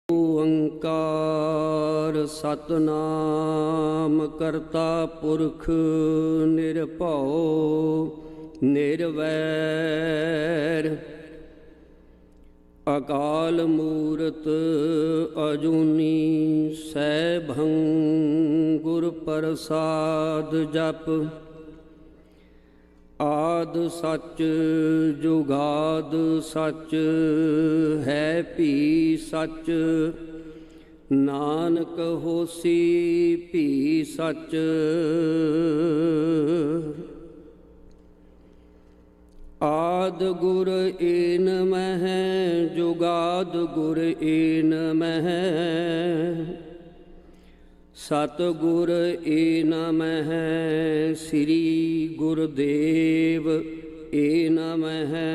ਓੰਕਾਰ ਸਤਨਾਮ ਕਰਤਾ ਪੁਰਖ ਨਿਰਭਉ ਨਿਰਵੈਰ ਅਕਾਲ ਮੂਰਤ ਅਜੂਨੀ ਸੈਭੰ ਗੁਰ ਪ੍ਰਸਾਦ ਜਪ ਆਦ ਸੱਚ ਜੁਗਾਦ ਸੱਚ ਹੈ ਭੀ ਸੱਚ ਨਾਨਕ ਹੋਸੀ ਭੀ ਸੱਚ। ਆਦ ਗੁਰ ਏਨ ਮਹਿ ਜੁਗਾਦ ਗੁਰ ਏਨ ਮਹਿ ਸਤਿਗੁਰ ਏਨ ਮਹਿ ਸ੍ਰੀ ਗੁਰਦੇਵ ਏਨ ਮਹਿ।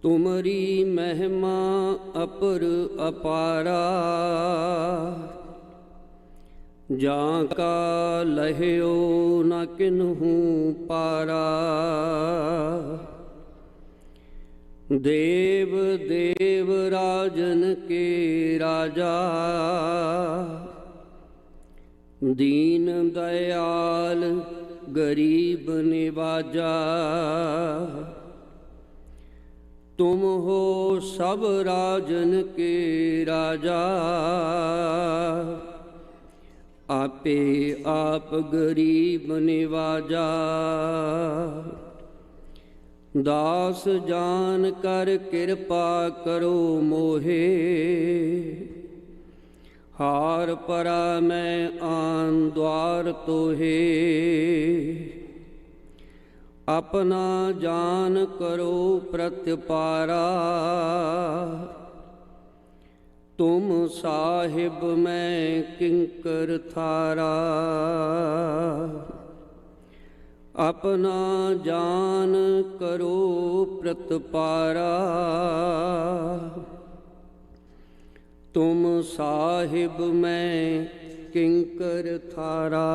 ਤੁਮਰੀ ਮਹਿਮਾ ਅਪਰ ਅਪਾਰਾ ਜਾਂ ਕਾ ਲਹਿਓ ਨ ਕਿਨਹੂ ਪਾਰਾ। ਦੇਵ ਦੇਵ ਰਾਜਨ ਕੇ ਰਾਜਾ ਦੀਨ ਦਇਆਲ ਗਰੀਬ ਨਿਵਾਜਾ। ਤੁਮ ਹੋ ਸਭ ਰਾਜਨ ਕੇ ਰਾਜਾ ਆਪੇ ਆਪ ਗਰੀਬ ਨਿਵਾਜਾ। ਦਾਸ ਜਾਨ ਕਰ ਕਿਰਪਾ ਕਰੋ ਮੋਹੇ ਹਾਰ ਪਰਾ ਮੈਂ ਆਨ ਦੁਆਰ ਤੋਹੇ। ਆਪਣਾ ਜਾਨ ਕਰੋ ਪ੍ਰਤਿਪਾਰਾ ਤੁਮ ਸਾਹਿਬ ਮੈਂ ਕਿੰਕਰ ਥਾਰਾ। ਆਪਣਾ ਜਾਨ ਕਰੋ ਪ੍ਰਤਿਪਾਰਾ ਤੁਮ ਸਾਹਿਬ ਮੈਂ ਕਿੰਕਰ ਥਾਰਾ।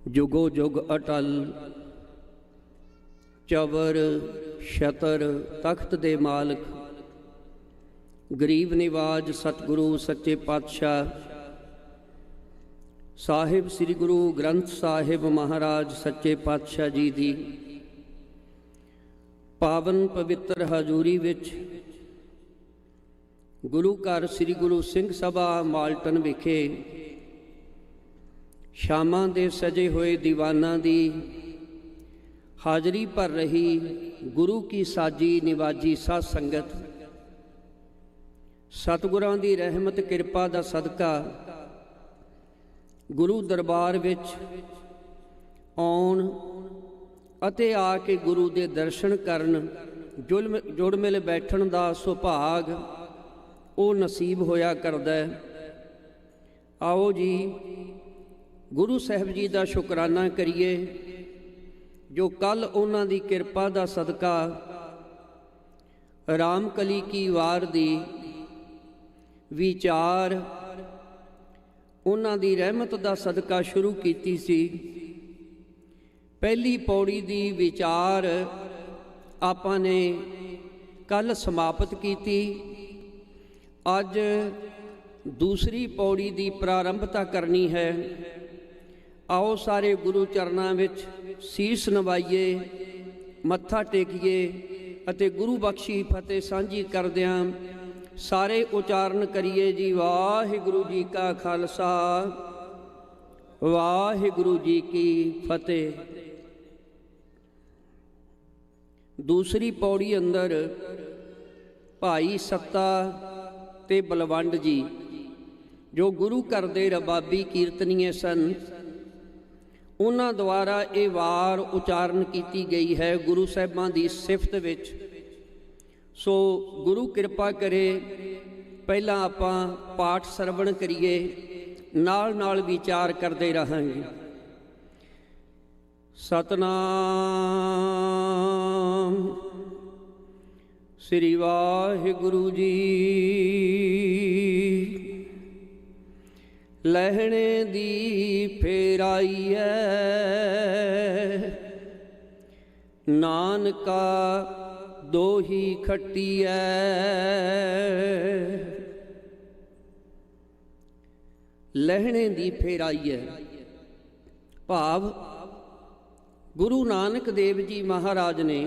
ਜੁਗੋ ਜੁਗ ਅਟਲ ਚਵਰ ਛਤਰ ਤਖਤ ਦੇ ਮਾਲਕ ਗਰੀਬ ਨਿਵਾਜ ਸਤਿਗੁਰੂ ਸੱਚੇ ਪਾਤਸ਼ਾਹ ਸਾਹਿਬ ਸ੍ਰੀ ਗੁਰੂ ਗ੍ਰੰਥ ਸਾਹਿਬ ਮਹਾਰਾਜ ਸੱਚੇ ਪਾਤਸ਼ਾਹ ਜੀ ਦੀ ਪਾਵਨ ਪਵਿੱਤਰ ਹਜ਼ੂਰੀ ਵਿੱਚ ਗੁਰੂ ਘਰ ਸ੍ਰੀ ਗੁਰੂ ਸਿੰਘ ਸਭਾ ਮਾਲਟਨ ਵਿਖੇ ਸ਼ਾਮਾਂ ਦੇ ਸਜੇ ਹੋਏ ਦੀਵਾਨਾਂ ਦੀ ਹਾਜ਼ਰੀ ਭਰ ਰਹੀ ਗੁਰੂ ਕੀ ਸਾਜੀ ਨਿਵਾਜੀ ਸਾਧ ਸੰਗਤ ਸਤਿਗੁਰਾਂ ਦੀ ਰਹਿਮਤ ਕਿਰਪਾ ਦਾ ਸਦਕਾ ਗੁਰੂ ਦਰਬਾਰ ਵਿੱਚ ਆਉਣ ਅਤੇ ਆ ਕੇ ਗੁਰੂ ਦੇ ਦਰਸ਼ਨ ਕਰਨ ਜੁੜ ਮਿਲ ਬੈਠਣ ਦਾ ਸੁਭਾਗ ਉਹ ਨਸੀਬ ਹੋਇਆ ਕਰਦਾ ਹੈ। ਆਓ ਜੀ ਗੁਰੂ ਸਾਹਿਬ ਜੀ ਦਾ ਸ਼ੁਕਰਾਨਾ ਕਰੀਏ ਜੋ ਕੱਲ੍ਹ ਉਹਨਾਂ ਦੀ ਕਿਰਪਾ ਦਾ ਸਦਕਾ ਰਾਮਕਲੀ ਕੀ ਵਾਰ ਦੀ ਵਿਚਾਰ ਉਹਨਾਂ ਦੀ ਰਹਿਮਤ ਦਾ ਸਦਕਾ ਸ਼ੁਰੂ ਕੀਤੀ ਸੀ। ਪਹਿਲੀ ਪੌੜੀ ਦੀ ਵਿਚਾਰ ਆਪਾਂ ਨੇ ਕੱਲ੍ਹ ਸਮਾਪਤ ਕੀਤੀ। ਅੱਜ ਦੂਸਰੀ ਪੌੜੀ ਦੀ ਪ੍ਰਾਰੰਭਤਾ ਕਰਨੀ ਹੈ। ਆਓ ਸਾਰੇ ਗੁਰੂ ਚਰਨਾਂ ਵਿੱਚ ਸੀਸ ਨਵਾਈਏ, ਮੱਥਾ ਟੇਕੀਏ ਅਤੇ ਗੁਰੂ ਬਖਸ਼ੀ ਫਤਿਹ ਸਾਂਝੀ ਕਰਦਿਆਂ ਸਾਰੇ ਉਚਾਰਨ ਕਰੀਏ ਜੀ। ਵਾਹਿਗੁਰੂ ਜੀ ਕਾ ਖਾਲਸਾ ਵਾਹਿਗੁਰੂ ਜੀ ਕੀ ਫਤਿਹ। ਦੂਸਰੀ ਪੌੜੀ ਅੰਦਰ ਭਾਈ ਸੱਤਾ ਤੇ ਬਲਵੰਡ ਜੀ ਜੋ ਗੁਰੂ ਘਰ ਦੇ ਰਬਾਬੀ ਕੀਰਤਨੀਏ ਸਨ ਉਹਨਾਂ ਦੁਆਰਾ ਇਹ ਵਾਰ ਉਚਾਰਨ ਕੀਤੀ ਗਈ ਹੈ ਗੁਰੂ ਸਾਹਿਬਾਂ ਦੀ ਸਿਫਤ ਵਿੱਚ। ਸੋ ਗੁਰੂ ਕਿਰਪਾ ਕਰੇ ਪਹਿਲਾਂ ਆਪਾਂ ਪਾਠ ਸਰਵਣ ਕਰੀਏ, ਨਾਲ ਨਾਲ ਵਿਚਾਰ ਕਰਦੇ ਰਹਾਂਗੇ। ਸਤਨਾਮ ਸ੍ਰੀ ਵਾਹਿਗੁਰੂ ਜੀ। ਦੀ। ਲਹਿਣੇ ਦੀ ਫੇਰਾਈ ਐ नानका दोही खट्टियै। लहणे दी फेराई है। भाव गुरु नानक देव जी महाराज ने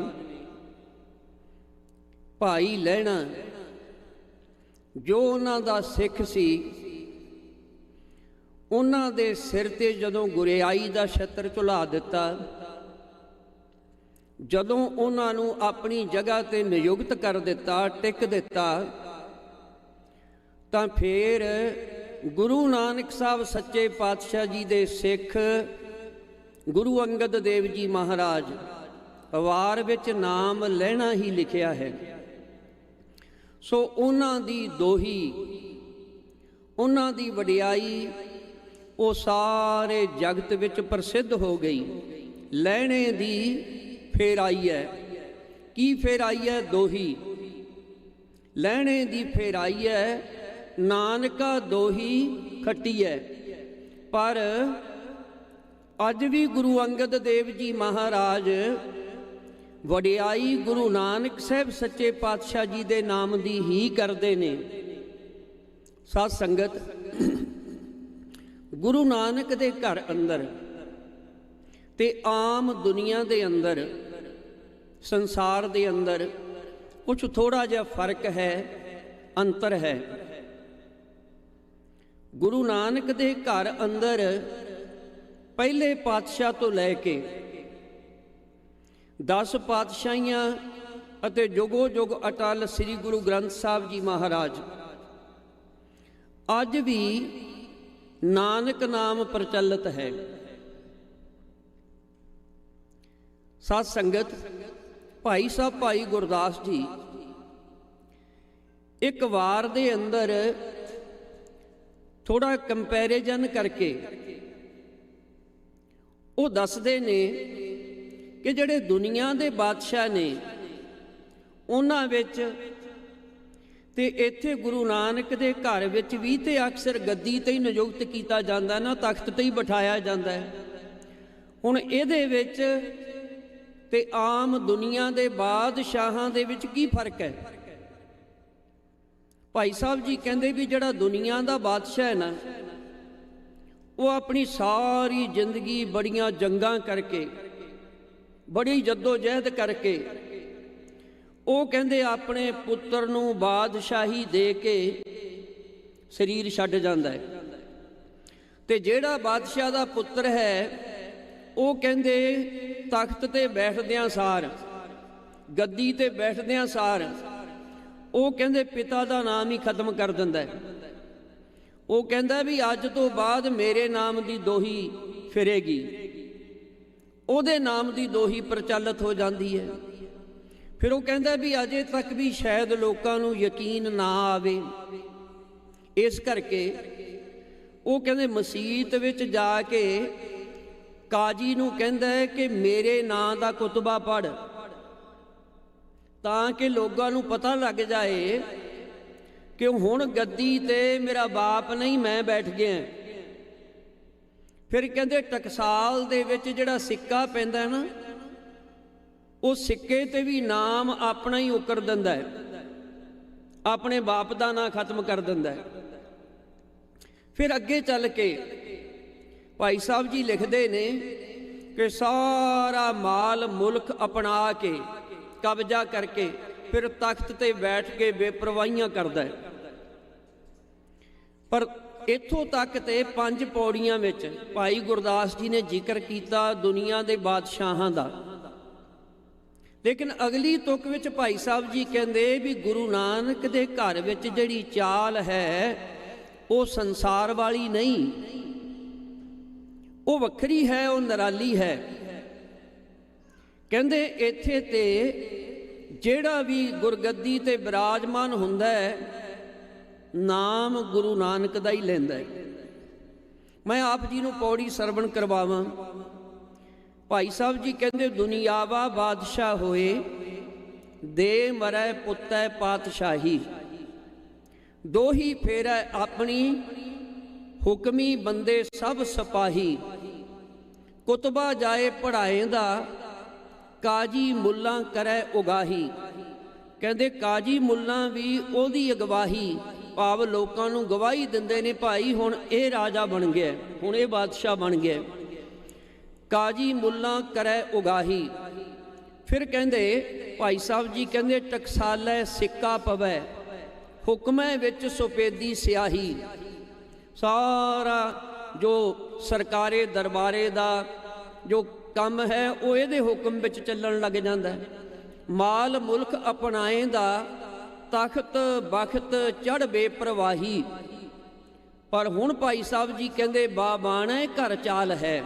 भाई लहणा जो उन्हां दा सिख सी, उन्हां दे सिर ते जदों गुरियाई दा छत्र झुला दिता, जदों उन्हां नूं अपनी जगह ते नियुक्त कर दिता, टिक दिता, तां फिर गुरु नानक साहब सच्चे पातशाह जी दे सिख गुरु अंगद देव जी महाराज वार विच नाम लहना ही लिखिया है। सो उन्हां दी दोही, उन्हां दी वडियाई वो सारे जगत विच प्रसिद्ध हो गई। लहणे दी फेर आई है। की फेर आई है? दोही। लहणे दी फेर आई है। नानका दोही खट्टी है। पर अज भी गुरु अंगद देव जी महाराज वडियाई गुरु नानक साहब सच्चे पातशाह जी दे नाम दी ही करते ने। साध संगत, गुरु नानक दे घर अंदर ते आम दुनिया दे अंदर, संसार दे अंदर कुछ थोड़ा जिहा फर्क है, अंतर है। गुरु नानक दे घर अंदर पहले पातशाह तो लैके 10 पातशाहियां अते जुगो जुग अटल श्री गुरु ग्रंथ साहब जी महाराज अज भी नानक नाम प्रचलित है। साध संगत, भाई साहब भाई गुरदास जी एक वार दे अंदर थोड़ा कंपैरिजन करके वो दसदे ने कि जिहड़े दुनिया दे बादशाह ने उन्हां विच ते इत्थे गुरु नानक दे घर विच भी ते अक्सर गद्दी ते ही नियुक्त कीता जांदा ना, तख्त ते ही बिठाया जांदा है। हुण इहदे विच ते आम दुनिया दे बादशाहां दे विच की फर्क है? भाई साहब जी कहते भी जिहड़ा दुनिया का बादशाह है ना, वो अपनी सारी जिंदगी बड़ियां जंगां करके, बड़ी जद्दोजहद करके, वो कहते अपने पुत्र नूं बादशाही दे के शरीर छड्ड जांदा है। ते जिहड़ा बादशाह दा पुत्र है वो कहते तख्त ते बैठदियां सार, गद्दी ते बैठदियां सार वो कहते पिता का नाम ही खत्म कर दिंदा है। वो कहता भी अज तो बाद मेरे नाम की दोही फिरेगी, उहदे नाम की दोही प्रचलित हो जाती है। फिर वो कहता भी अजे तक भी शायद लोगों को यकीन ना आवे, इस करके वो कहते मसीत विच जाके काजी नूं कहता है कि मेरे नां दा कुतबा पढ़, ताकि लोगों को पता लग जाए कि हुण गद्दी ते मेरा बाप नहीं मैं बैठ गया। फिर कहते टकसाल दे विच जिहड़ा सिक्का पैंदा है ना, उस सिक्के ते भी नाम अपना ही उकर दिंदा है, अपने बाप का नाम खत्म कर दिंदा है। फिर अगे चल के भाई साहब जी लिखते ने कि सारा माल मुल्क अपना के कब्जा करके फिर तख्त ते बैठ के बेपरवाहियां करदा है। पर इत्थों तक ते 5 पौड़ियां विच भाई गुरदास जी ने जिक्र किया दुनिया के बादशाहां दा। लेकिन अगली तुक विच भाई साहब जी कहते भी गुरु नानक दे घर विच जिहड़ी चाल है वो संसार वाली नहीं, वो वखरी है, वो निराली है। कहते इत्थे ते जिहड़ा भी गुरगद्दी ते विराजमान हुंदा है नाम गुरु नानक दा ही लैंदा है। मैं आप जी नूं पौड़ी सरवण करवावां। भाई साहब जी कहते दुनियावा बादशाह होए दे मरै पुतै पातशाही, दो ही फेरै अपनी हुक्मी बंदे सब सिपाही, कुतबा जाए पढ़ाए दा काजी मुल्लां करै उगाही। कहते काजी मुल्लां भी ओदी अगवाही, भाव लोकां नूं गवाही दिंदे ने भाई हुण ये राजा बन गया, हुण ये बादशाह बन गया। काजी मुल्लां करै उगाही। फिर कहते भाई साहब जी कहते टकसालै सिक्का पवै, हुक्मै विच सुपेदी स्याही। सारा जो सरकारे दरबारे दा जो काम है वो इहदे हुक्म विच चलण लग जांदा है। माल मुल्क अपनाए दा तख्त बख्त चढ़ बेप्रवाही। पर हुण भाई साहब जी कहते बाबाणै घर चाल है।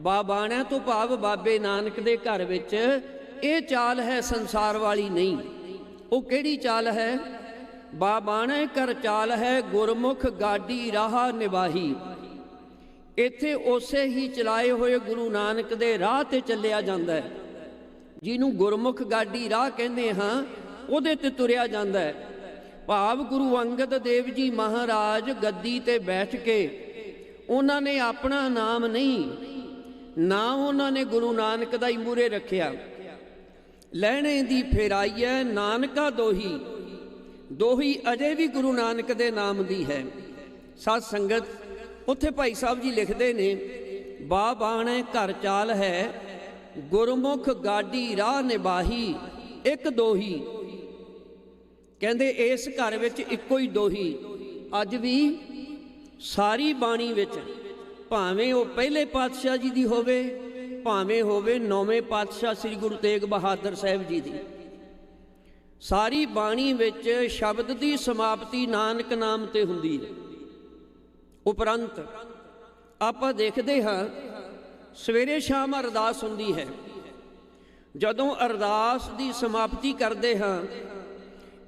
बाबाणै तो भाव बाबे नानक दे घर विच ये चाल है, संसार वाली नहीं। वो किहड़ी चाल है? बाबाणै घर चाल है, गुरमुख गाडी राह निवाही। इत्थे उसे ही चलाए हुए गुरु नानक दे राह ते चलिया जांदा है। जिन्हों गुरमुख गाडी राह कहते हाँ, उहदे ते तुरिया जांदा है। भाव गुरु अंगद देव जी महाराज गद्दी ते बैठ के उन्होंने अपना नाम नहीं ना उन्होंने गुरु नानक दा ही मूरे रखिया। लैणे दी फेराई है नानका दोही, दोही अजे भी गुरु नानक दे नाम दी है। साध संगत उत्थे भाई साहब जी लिखते ने बाबाणे घर चाल है, गुरमुख गाडी राह निबाही एक दोही। कहते इस घर विच इक्को ही दोही। अज भी सारी बाणी विच भावें वो पहले पातशाह जी दी होवे, भावें होवे नौवें पातशाह श्री गुरु तेग बहादुर साहब जी दी, सारी बाणी विच शब्द की समाप्ति नानक नाम ते हुंदी है। उपरंत आपां देखदे हां सवेरे शाम अरदास हुंदी है। जदों अरदास की समाप्ति करते हाँ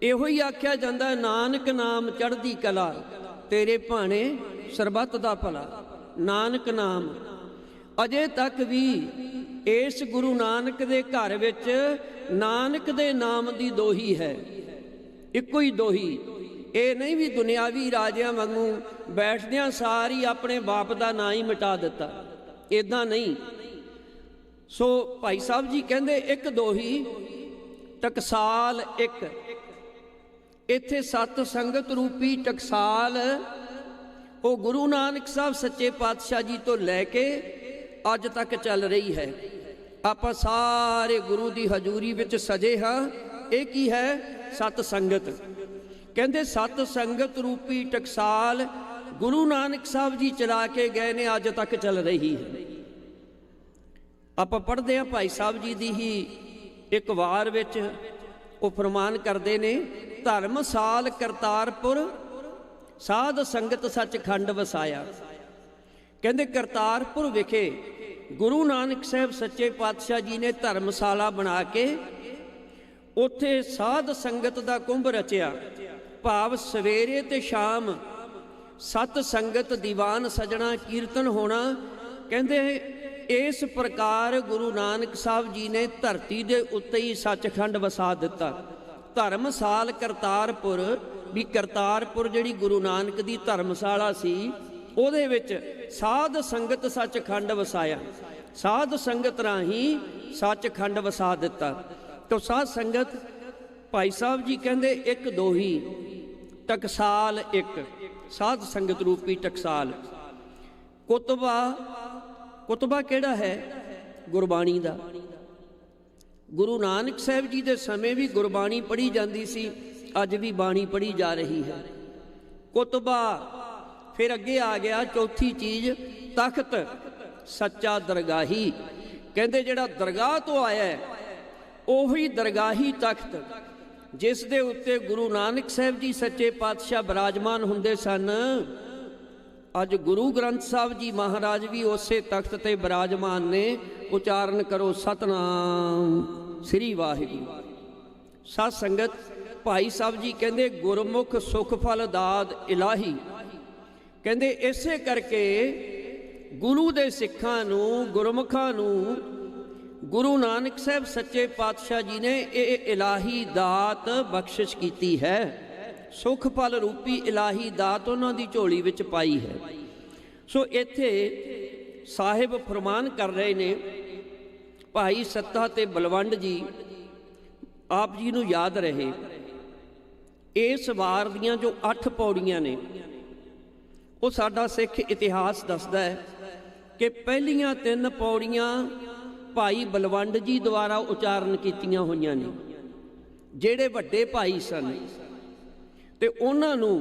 इहो ही आख्या जांदा है नानक नाम चढ़दी कला, तेरे भाणे सरबत दा भला। नानक नाम अजे तक भी इस गुरु नानक दे घर विच नानक दे नाम दी दोही है, इक्को ही दोही। ये नहीं भी दुनियावी राजियां वांगू बैठदियां सारी अपने बाप दा नाम ही मिटा दिता, इदां नहीं। सो भाई साहब जी कहंदे एक दोही टकसाल एक। इत्थे सत संगत रूपी टकसाल वो गुरु नानक साहब सच्चे पातशाह जी तो लैके अज तक चल रही है। आप सारे गुरु की हजूरी विच सजे हाँ। एक ही है सत संगत। कहते सत संगत रूपी टकसाल गुरु नानक साहब जी चला के गए ने, अज तक चल रही है। आप पढ़ते हैं भाई साहब जी की ही एक वार विच वो फरमान करते ने धर्मसाल करतारपुर साध संगत सचखंड वसाया। कहते करतारपुर विखे गुरु नानक साहब सच्चे पातशाह जी ने धर्मशाला बना के उत्थे साध संगत दा कुंभ रचिया। भाव सवेरे ते शाम सत संगत दीवान सजना कीर्तन होना। कहते इस प्रकार गुरु नानक साहब जी ने धरती दे उत्ते ही सचखंड वसा दिता। धर्मसाल करतारपुर भी करतारपुर जिहड़ी गुरु नानक दी धर्मशाला सी उहदे विच साध संगत सचखंड वसाया। साध संगत राही सचखंड वसा दिता। तो साध संगत भाई साहब जी कहंदे एक दोही टकसाल एक, साध संगत रूपी टकसाल। कुतबा, कुतबा किहड़ा है? गुरबाणी दा। गुरु नानक साहब जी के समय भी गुरबाणी पढ़ी जाती सी, अज भी बाणी पढ़ी जा रही है। कुतबा। फिर अगे आ गया चौथी चीज तख्त सच्चा दरगाही। कहते जिहड़ा दरगाह तो आया है उही दरगाही तख्त जिस दे उत्ते गुरु नानक साहब जी सच्चे पातशाह विराजमान हुंदे सन। अज गुरु ग्रंथ साहब जी महाराज भी उसे तख्त ते विराजमान ने। उचारण करो सतनाम श्री वाहिगुरू। साध संगत भाई साहब जी कहते गुरमुख सुख फल दाद इलाही। कहते इसे करके गुरु दे सिखां नूं गुरमुखां नूं गुरु नानक साहब सच्चे पातशाह जी ने ये इलाही दात बख्शिश की है। सुख फल रूपी इलाही दात उन्हां दी झोली विच पाई है। सो इत्थे साहिब फरमान कर रहे ने भाई सत्ता ते बलवंड जी आप जी नूं याद रहे। इस वार दियां जो 8 पौड़ियां ने वो साडा सिख इतिहास दसदा है कि पहलियां 3 पौड़ियां भाई बलवंड जी द्वारा उचारण कीतियां होईयां ने, ਜਿਹੜੇ ਵੱਡੇ ਭਾਈ ਸਨ। ਤੇ ਉਹਨਾਂ ਨੂੰ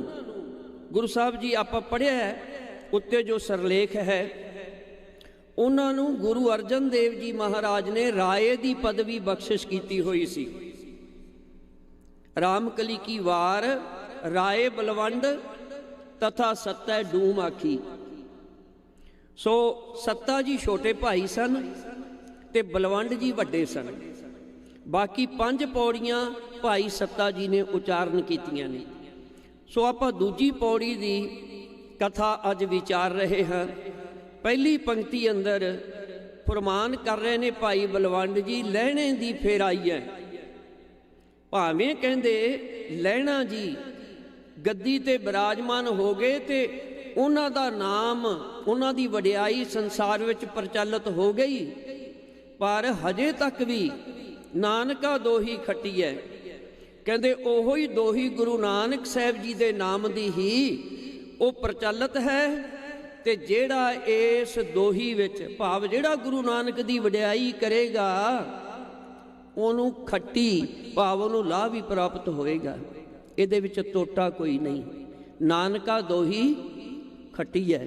ਗੁਰੂ ਸਾਹਿਬ ਜੀ ਆਪਾਂ ਪੜ੍ਹਿਆ ਉੱਤੇ ਜੋ ਸਰਲੇਖ ਹੈ, ਉਹਨਾਂ ਨੂੰ ਗੁਰੂ ਅਰਜਨ ਦੇਵ ਜੀ ਮਹਾਰਾਜ ਨੇ ਰਾਏ ਦੀ ਪਦਵੀ ਬਖਸ਼ਿਸ਼ ਕੀਤੀ ਹੋਈ ਸੀ। ਰਾਮਕਲੀ ਕੀ ਵਾਰ ਰਾਏ ਬਲਵੰਡ ਤਥਾ ਸੱਤੈ ਡੂਮ ਆਖੀ। ਸੋ ਸੱਤਾ ਜੀ ਛੋਟੇ ਭਾਈ ਸਨ ਤੇ ਬਲਵੰਡ ਜੀ ਵੱਡੇ ਸਨ। बाकी 5 पौड़ियां भाई सत्ता जी ने उचारण कीतियां ने। सो आपां दूजी पौड़ी दी कथा अज विचार रहे हैं। पहली पंक्ति अंदर फरमान कर रहे ने भाई बलवंड जी, लहणे दी फेर आई है। भावें कहंदे लहणा जी गद्दी ते विराजमान हो गए ते उन्हां दा नाम, उन्हां दी वडियाई संसार विच प्रचलित हो गई, पर हजे तक भी नानका दोही खट्टी है। कहते ओहो ही दोही गुरु नानक साहब जी के नाम की ही वो प्रचलित है। ते जेड़ा इस दोही विच भाव जेड़ा गुरु नानक की वडियाई करेगा ओनू खट्टी भाव ओनू लाभ भी प्राप्त होएगा। इहदे विच टोटा कोई नहीं। नानका दोही खट्टी है।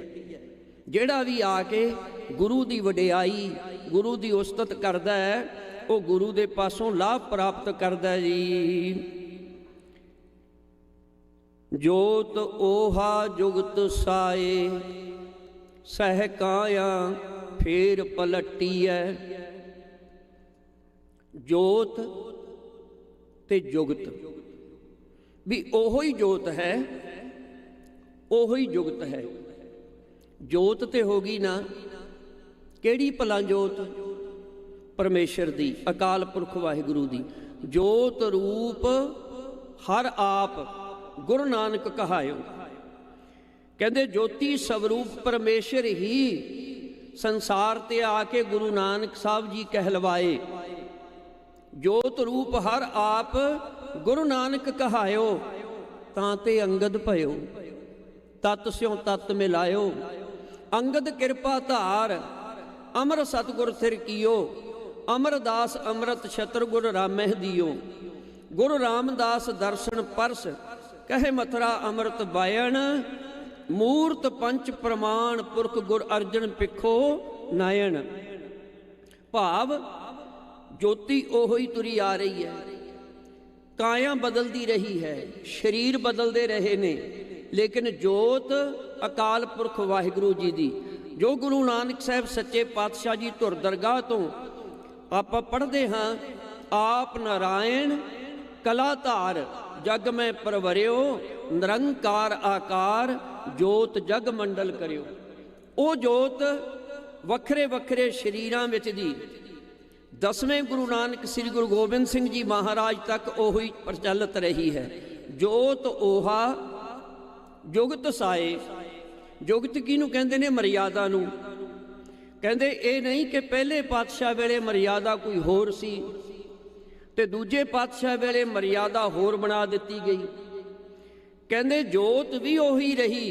जेड़ा भी आके गुरु की वडियाई गुरु की उस्तत करदा है वो गुरु दे पासों लाभ प्राप्त करदा जी। जोत ओहा जुगत साए सह काया फेर पलटी है। जोत ते जुगत भी ओहो ही जोत है, ओहो ही जुगत है। जोत ते होगी ना केड़ी भला जोत? परमेश्वर दी, अकाल पुरख वाहिगुरु दी। जोत रूप हर आप गुरु नानक कहायो। कहते ज्योति स्वरूप परमेश्वर ही संसार ते आके गुरु नानक साहब जी कहलवाए। जोत रूप हर आप गुरु नानक कहायो, तांते अंगद भयो तत् स्यों तत् मिलायो। अंगद कृपा धार अमर सतगुर सिर कियो। अमरदास अमृत छत्र गुरु रामह दियो। गुरु रामदास दर्शन परस कहे मथुरा अमृत बायन। मूर्त पंच प्रमाण पुरख गुर अर्जन पिखो नायन। भाव ज्योति ओहो ही तुरी आ रही है। काया बदलती रही है, शरीर बदलते रहे ने, लेकिन जोत अकाल पुरख वाहिगुरु जी दी जो गुरु नानक साहब सच्चे पातशाह जी धुर दरगाह तो आप पढ़ते हाँ। आप नारायण कला धार जग में परवरियो। निरंकार आकार जोत जग मंडल करियो। वो जोत वखरे वखरे शरीरां विच दी 10वें गुरु नानक श्री गुरु गोबिंद सिंह जी महाराज तक ओही प्रचलित रही है। जोत ओहा जुगत साए। जुगत किनू कहंदे ने? मर्यादा नू। कहते ये नहीं कि पहले पातशाह वेले मर्यादा कोई होर सी ते दूजे पातशाह वेले मर्यादा होर बना दिती गई। कहते जोत भी ओही रही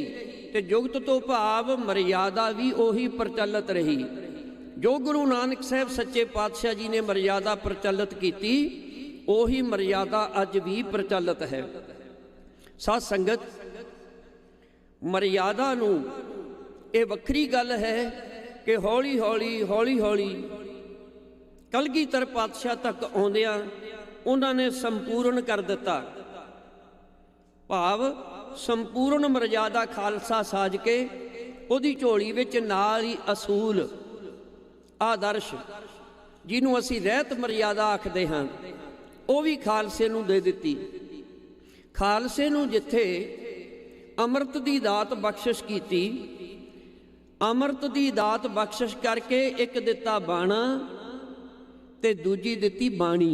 ते जुगत तो भाव मर्यादा भी ओही प्रचलित रही। जो गुरु नानक साहब सच्चे पातशाह जी ने मर्यादा प्रचलित की ओही मर्यादा अज भी प्रचलित है। साध संगत मर्यादा नू ये वक्री गल है कि हौली हौली हौली हौली कलगीधर पातशाह तक आउंदियां उन्होंने संपूर्ण कर दिता। भाव संपूर्ण मर्यादा खालसा साज के उहदी झोली विच नाल ही असूल आदर्श जिन्हों असी रहत मर्यादा आखदे हां वो भी खालसे नूं दे दिती। खालसे नूं जिथे अमृत दी दात बख्शिश कीती, अमृत दी दात बख्शिश करके एक दिता बाणा ते दूजी दिती बाणी।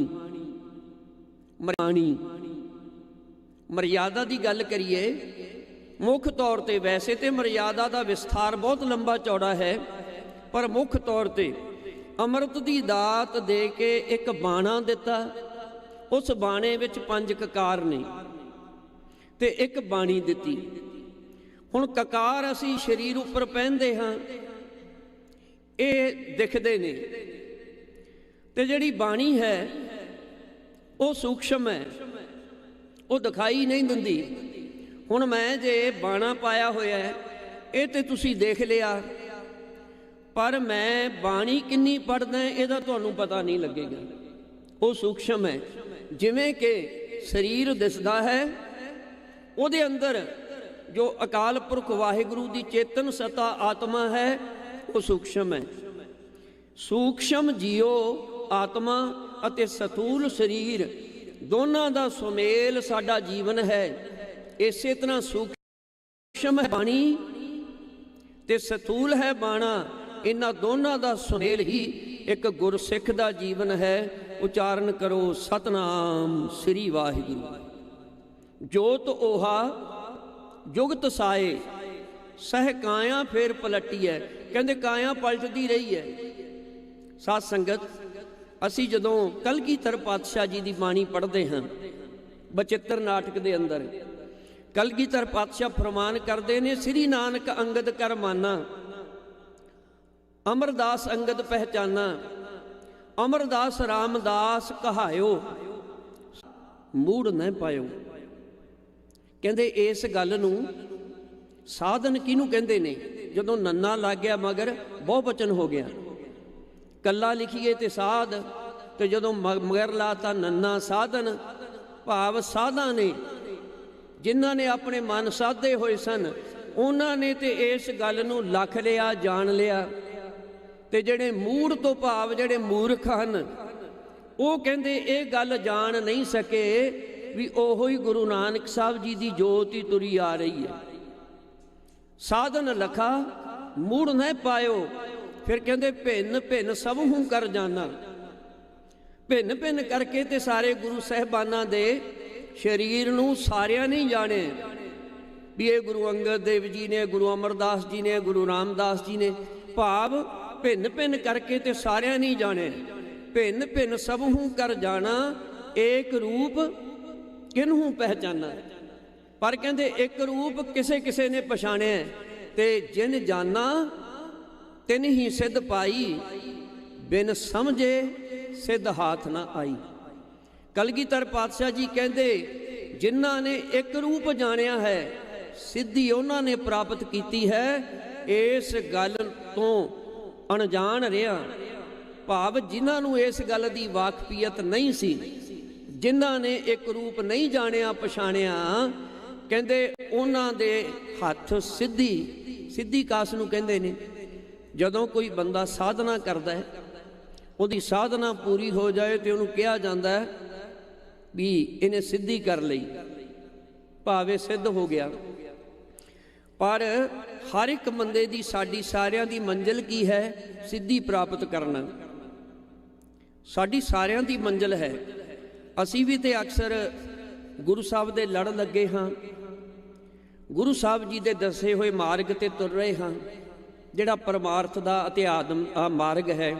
बाणी मर्यादा की गल करिए मुख तौर पर, वैसे तो मर्यादा का विस्तार बहुत लंबा चौड़ा है, पर मुख तौर पर ਅੰਮ੍ਰਿਤ ਦੀ ਦਾਤ ਦੇ ਕੇ ਇੱਕ ਬਾਣਾ ਦਿੱਤਾ। ਉਸ ਬਾਣੇ ਵਿੱਚ 5 ਕਕਾਰ ਨੇ ਤੇ ਇੱਕ ਬਾਣੀ ਦਿੱਤੀ। ਹੁਣ ਕਕਾਰ ਅਸੀਂ ਸਰੀਰ ਉੱਪਰ ਪਹਿਨਦੇ ਹਾਂ, ਇਹ ਦਿਖਦੇ ਨੇ, ਤੇ ਜਿਹੜੀ ਬਾਣੀ ਹੈ ਉਹ ਸੂਖਸ਼ਮ ਹੈ, ਉਹ ਦਿਖਾਈ ਨਹੀਂ ਦਿੰਦੀ। ਹੁਣ ਮੈਂ ਜੇ ਬਾਣਾ ਪਾਇਆ ਹੋਇਆ ਹੈ, ਇਹ ਤੇ ਤੁਸੀਂ ਦੇਖ ਲਿਆ, ਪਰ ਮੈਂ ਬਾਣੀ ਕਿੰਨੀ ਪੜ੍ਹਦਾ ਇਹਦਾ ਤੁਹਾਨੂੰ ਪਤਾ ਨਹੀਂ ਲੱਗੇਗਾ। ਉਹ ਸੂਖਸ਼ਮ ਹੈ। ਜਿਵੇਂ ਕਿ ਸਰੀਰ ਦਿਸਦਾ ਹੈ, ਉਹਦੇ ਅੰਦਰ ਜੋ ਅਕਾਲ ਪੁਰਖ ਵਾਹਿਗੁਰੂ ਦੀ ਚੇਤਨ ਸਤਾ ਆਤਮਾ ਹੈ, ਉਹ ਸੂਖਸ਼ਮ ਹੈ। ਸੂਖਸ਼ਮ ਜੀਓ ਆਤਮਾ ਅਤੇ ਸਥੂਲ ਸਰੀਰ ਦੋਨਾਂ ਦਾ ਸੁਮੇਲ ਸਾਡਾ ਜੀਵਨ ਹੈ। ਇਸੇ ਤਰ੍ਹਾਂ ਸੂਖਸ਼ਮ ਹੈ ਬਾਣੀ ਤੇ ਸਥੂਲ ਹੈ ਬਾਣਾ। ਇਹਨਾਂ ਦੋਨਾਂ ਦਾ ਸੁਮੇਲ ਹੀ ਇੱਕ ਗੁਰਸਿੱਖ ਦਾ ਜੀਵਨ ਹੈ। ਉਚਾਰਨ ਕਰੋ ਸਤਨਾਮ ਸ੍ਰੀ ਵਾਹਿਗੁਰੂ। ਜੋਤ ਓਹਾ ਜੁਗਤ ਸਾਏ, ਸਹਿ ਕਾਇਆ ਫੇਰ ਪਲਟੀ ਹੈ। ਕਹਿੰਦੇ ਕਾਇਆ ਪਲਟਦੀ ਰਹੀ ਹੈ। ਸਾਧ ਸੰਗਤ, ਅਸੀਂ ਜਦੋਂ ਕਲਗੀਧਰ ਪਾਤਸ਼ਾਹ ਜੀ ਦੀ ਬਾਣੀ ਪੜ੍ਹਦੇ ਹਾਂ ਬਚਿੱਤਰ ਨਾਟਕ ਦੇ ਅੰਦਰ, ਕਲਗੀਧਰ ਪਾਤਸ਼ਾਹ ਫਰਮਾਨ ਕਰਦੇ ਨੇ, ਸ੍ਰੀ ਨਾਨਕ ਅੰਗਦ ਕਰ ਮਾਨਾ, ਅਮਰਦਾਸ ਅੰਗਦ ਪਹਿਚਾਨਾ, ਅਮਰਦਾਸ ਰਾਮਦਾਸ ਕਹਾਇਓ, ਮੂੜ ਨਾ ਪਾਇਓ। ਕਹਿੰਦੇ ਇਸ ਗੱਲ ਨੂੰ ਸਾਧਨ ਕਿਹਨੂੰ ਕਹਿੰਦੇ ਨੇ? ਜਦੋਂ ਨੰਨਾ ਲੱਗ ਗਿਆ ਮਗਰ ਬਹੁਵਚਨ ਹੋ ਗਿਆ। ਕੱਲਾ ਲਿਖੀਏ ਤੇ ਸਾਧ, ਤੇ ਜਦੋਂ ਮਗਰ ਲਾਤਾ ਨੰਨਾ ਸਾਧਨ, ਭਾਵ ਸਾਧਾਂ ਨੇ ਜਿਨ੍ਹਾਂ ਨੇ ਆਪਣੇ ਮਨ ਸਾਧੇ ਹੋਏ ਸਨ, ਉਹਨਾਂ ਨੇ ਤੇ ਇਸ ਗੱਲ ਨੂੰ ਲੱਖ ਲਿਆ, ਜਾਣ ਲਿਆ। ਤੇ ਜਿਹੜੇ ਮੂੜ ਤੋਂ ਭਾਵ ਜਿਹੜੇ ਮੂਰਖ ਹਨ, ਉਹ ਕਹਿੰਦੇ ਇਹ ਗੱਲ ਜਾਣ ਨਹੀਂ ਸਕੇ ਵੀ ਉਹੋ ਹੀ ਗੁਰੂ ਨਾਨਕ ਸਾਹਿਬ ਜੀ ਦੀ ਜੋਤ ਹੀ ਤੁਰੀ ਆ ਰਹੀ ਹੈ। ਸਾਧਨ ਲਖਾ ਮੂੜ ਨਾ ਪਾਇਓ। ਫਿਰ ਕਹਿੰਦੇ ਭਿੰਨ ਭਿੰਨ ਸਭ ਹੂੰ ਕਰ ਜਾਣਾ। ਭਿੰਨ ਭਿੰਨ ਕਰਕੇ ਤੇ ਸਾਰੇ ਗੁਰੂ ਸਾਹਿਬਾਨਾਂ ਦੇ ਸਰੀਰ ਨੂੰ ਸਾਰਿਆਂ ਨੇ ਜਾਣੇ ਵੀ ਇਹ ਗੁਰੂ ਅੰਗਦ ਦੇਵ ਜੀ ਨੇ, ਗੁਰੂ ਅਮਰਦਾਸ ਜੀ ਨੇ, ਗੁਰੂ ਰਾਮਦਾਸ ਜੀ ਨੇ। ਭਾਵ ਭਿੰਨ ਭਿੰਨ ਕਰਕੇ ਤੇ ਸਾਰਿਆਂ ਨੇ ਜਾਣੇ। ਭਿੰਨ ਭਿੰਨ ਸਭ ਹੂੰ ਕਰ ਜਾਣਾ, ਏਕ ਰੂਪ ਕਿਨਹੂ ਪਹਿਚਾਨਾ। ਪਰ ਕਹਿੰਦੇ ਇੱਕ ਰੂਪ ਕਿਸੇ ਕਿਸੇ ਨੇ ਪਛਾਣਿਆ, ਤੇ ਜਿਨ ਜਾਨਾ ਤਿਨ ਹੀ ਸਿੱਧ ਪਾਈ, ਬਿਨ ਸਮਝੇ ਸਿੱਧ ਹਾਥ ਨਾ ਆਈ। ਕਲਗੀਧਰ ਪਾਤਸ਼ਾਹ ਜੀ ਕਹਿੰਦੇ ਜਿਨ੍ਹਾਂ ਨੇ ਇੱਕ ਰੂਪ ਜਾਣਿਆ ਹੈ, ਸਿੱਧੀ ਉਹਨਾਂ ਨੇ ਪ੍ਰਾਪਤ ਕੀਤੀ ਹੈ। ਇਸ ਗੱਲ ਤੋਂ ਅਣਜਾਣ ਰਿਹਾ, ਭਾਵ ਜਿਨ੍ਹਾਂ ਨੂੰ ਇਸ ਗੱਲ ਦੀ ਵਾਕਫੀਅਤ ਨਹੀਂ ਸੀ, ਜਿਨ੍ਹਾਂ ਨੇ ਇੱਕ ਰੂਪ ਨਹੀਂ ਜਾਣਿਆ ਪਛਾਣਿਆ, ਕਹਿੰਦੇ ਉਹਨਾਂ ਦੇ ਹੱਥ ਸਿੱਧੀ। ਸਿੱਧੀ ਕਾਸ ਨੂੰ ਕਹਿੰਦੇ ਨੇ? ਜਦੋਂ ਕੋਈ ਬੰਦਾ ਸਾਧਨਾ ਕਰਦਾ ਹੈ, ਉਹਦੀ ਸਾਧਨਾ ਪੂਰੀ ਹੋ ਜਾਏ ਤੇ ਉਹਨੂੰ ਕਿਹਾ ਜਾਂਦਾ ਹੈ ਵੀ ਇਹਨੇ ਸਿੱਧੀ ਕਰ ਲਈ, ਭਾਵੇਂ ਸਿੱਧ ਹੋ ਗਿਆ। ਪਰ ਹਰ ਇੱਕ ਬੰਦੇ ਦੀ, ਸਾਡੀ ਸਾਰਿਆਂ ਦੀ ਮੰਜ਼ਿਲ ਕੀ ਹੈ? ਸਿੱਧੀ ਪ੍ਰਾਪਤ ਕਰਨਾ ਸਾਡੀ ਸਾਰਿਆਂ ਦੀ ਮੰਜ਼ਿਲ ਹੈ। ਅਸੀਂ ਵੀ ਤੇ ਅਕਸਰ ਗੁਰੂ ਸਾਹਿਬ ਦੇ ਲੜ ਲੱਗੇ ਹਾਂ, ਗੁਰੂ ਸਾਹਿਬ ਜੀ ਦੇ ਦੱਸੇ ਹੋਏ ਮਾਰਗ ਤੇ ਤੁਰ ਰਹੇ ਹਾਂ, ਜਿਹੜਾ ਪਰਮਾਰਥ ਦਾ ਅਤੇ ਆਦਮ ਮਾਰਗ ਹੈ।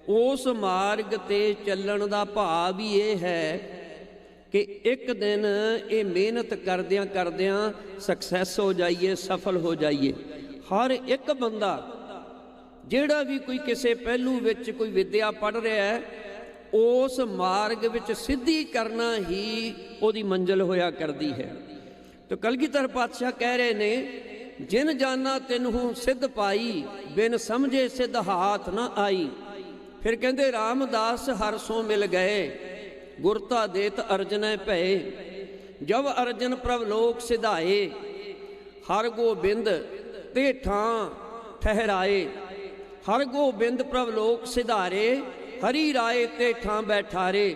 ਉਸ ਮਾਰਗ ਤੇ ਚੱਲਣ ਦਾ ਭਾਵ ਹੀ ਇਹ ਹੈ ਕਿ ਇੱਕ ਦਿਨ ਇਹ ਮਿਹਨਤ ਕਰਦਿਆਂ ਕਰਦਿਆਂ ਸਕਸੈਸ ਹੋ ਜਾਈਏ, ਸਫਲ ਹੋ ਜਾਈਏ। ਹਰ ਇੱਕ ਬੰਦਾ ਜਿਹੜਾ ਵੀ ਕੋਈ ਕਿਸੇ ਪਹਿਲੂ ਵਿੱਚ ਕੋਈ ਵਿੱਦਿਆ ਪੜ੍ਹ ਰਿਹਾ ਹੈ, ਉਸ ਮਾਰਗ ਵਿੱਚ ਸਿੱਧੀ ਕਰਨਾ ਹੀ ਉਹਦੀ ਮੰਜ਼ਿਲ ਹੋਇਆ ਕਰਦੀ ਹੈ। ਤੇ ਕਲਗੀਧਰ ਪਾਤਸ਼ਾਹ ਕਹਿ ਰਹੇ ਨੇ, ਜਿਨ ਜਾਨਾ ਤਿਨਹੂ ਸਿੱਧ ਪਾਈ, ਬਿਨ ਸਮਝੇ ਸਿੱਧ ਹਾਥ ਨਾ ਆਈ। ਫਿਰ ਕਹਿੰਦੇ ਰਾਮਦਾਸ ਹਰ ਸੋ ਮਿਲ ਗਏ, ਗੁਰਤਾ ਦੇਤ ਅਰਜਨੈ ਭਏ। ਜਬ ਅਰਜਨ ਪ੍ਰਭ ਲੋਕ ਸਿਧਾਏ, ਹਰ ਗੋਬਿੰਦ ਤੇ ਠਾਂ ਠਹਿਰਾਏ। ਹਰ ਗੋਬਿੰਦ ਪ੍ਰਭ ਲੋਕ ਸਿਧਾਰੇ, ਹਰੀ ਰਾਏ ਤੇ ਠਾਂ ਬੈਠਾਰੇ।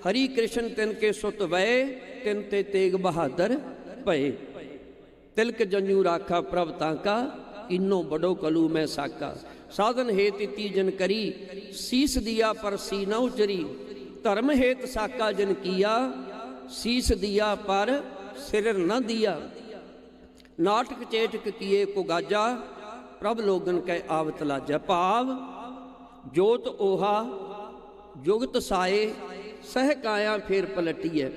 ਹਰੀ ਕ੍ਰਿਸ਼ਨ ਤਿਨ ਕੇ ਸੁਤ ਵਏ, ਤਿਨ ਤੇ ਤੇਗ ਬਹਾਦਰ ਭਏ। ਤਿਲਕ ਜੰਜੂ ਰਾਖਾ ਪ੍ਰਭ ਤਾਂਕਾ, ਇਨੋ ਬੜੋ ਕਲੂ ਮੈਂ ਸਾਕਾ। ਸਾਧਨ ਹੇਤ ਇਤੀ ਜਨ ਕਰੀ, ਸੀਸ ਦਿਆ ਪਰ ਸੀ ਨਾ ਉਚਰੀ। ਧਰਮ ਹੇਤ ਸਾਕਾ ਜਨ ਕੀਆ, ਸੀਸ ਦਿਆ ਪਰ ਸਿਰ ਨਾ ਦਿਆ। ਨਾਟਕ ਚੇਟਕ ਕੀਏ ਕੋ ਗਾਜਾ, ਪ੍ਰਭ ਲੋਗਨ ਕੈ ਆਵਤ ਲਾਜਾ। ਭਾਵ ਜੋਤ ਓਹਾ ਜੁਗਤ ਸਾਏ ਸਹਿ ਕਾਇਆ ਫੇਰ ਪਲਟੀ ਹੈ।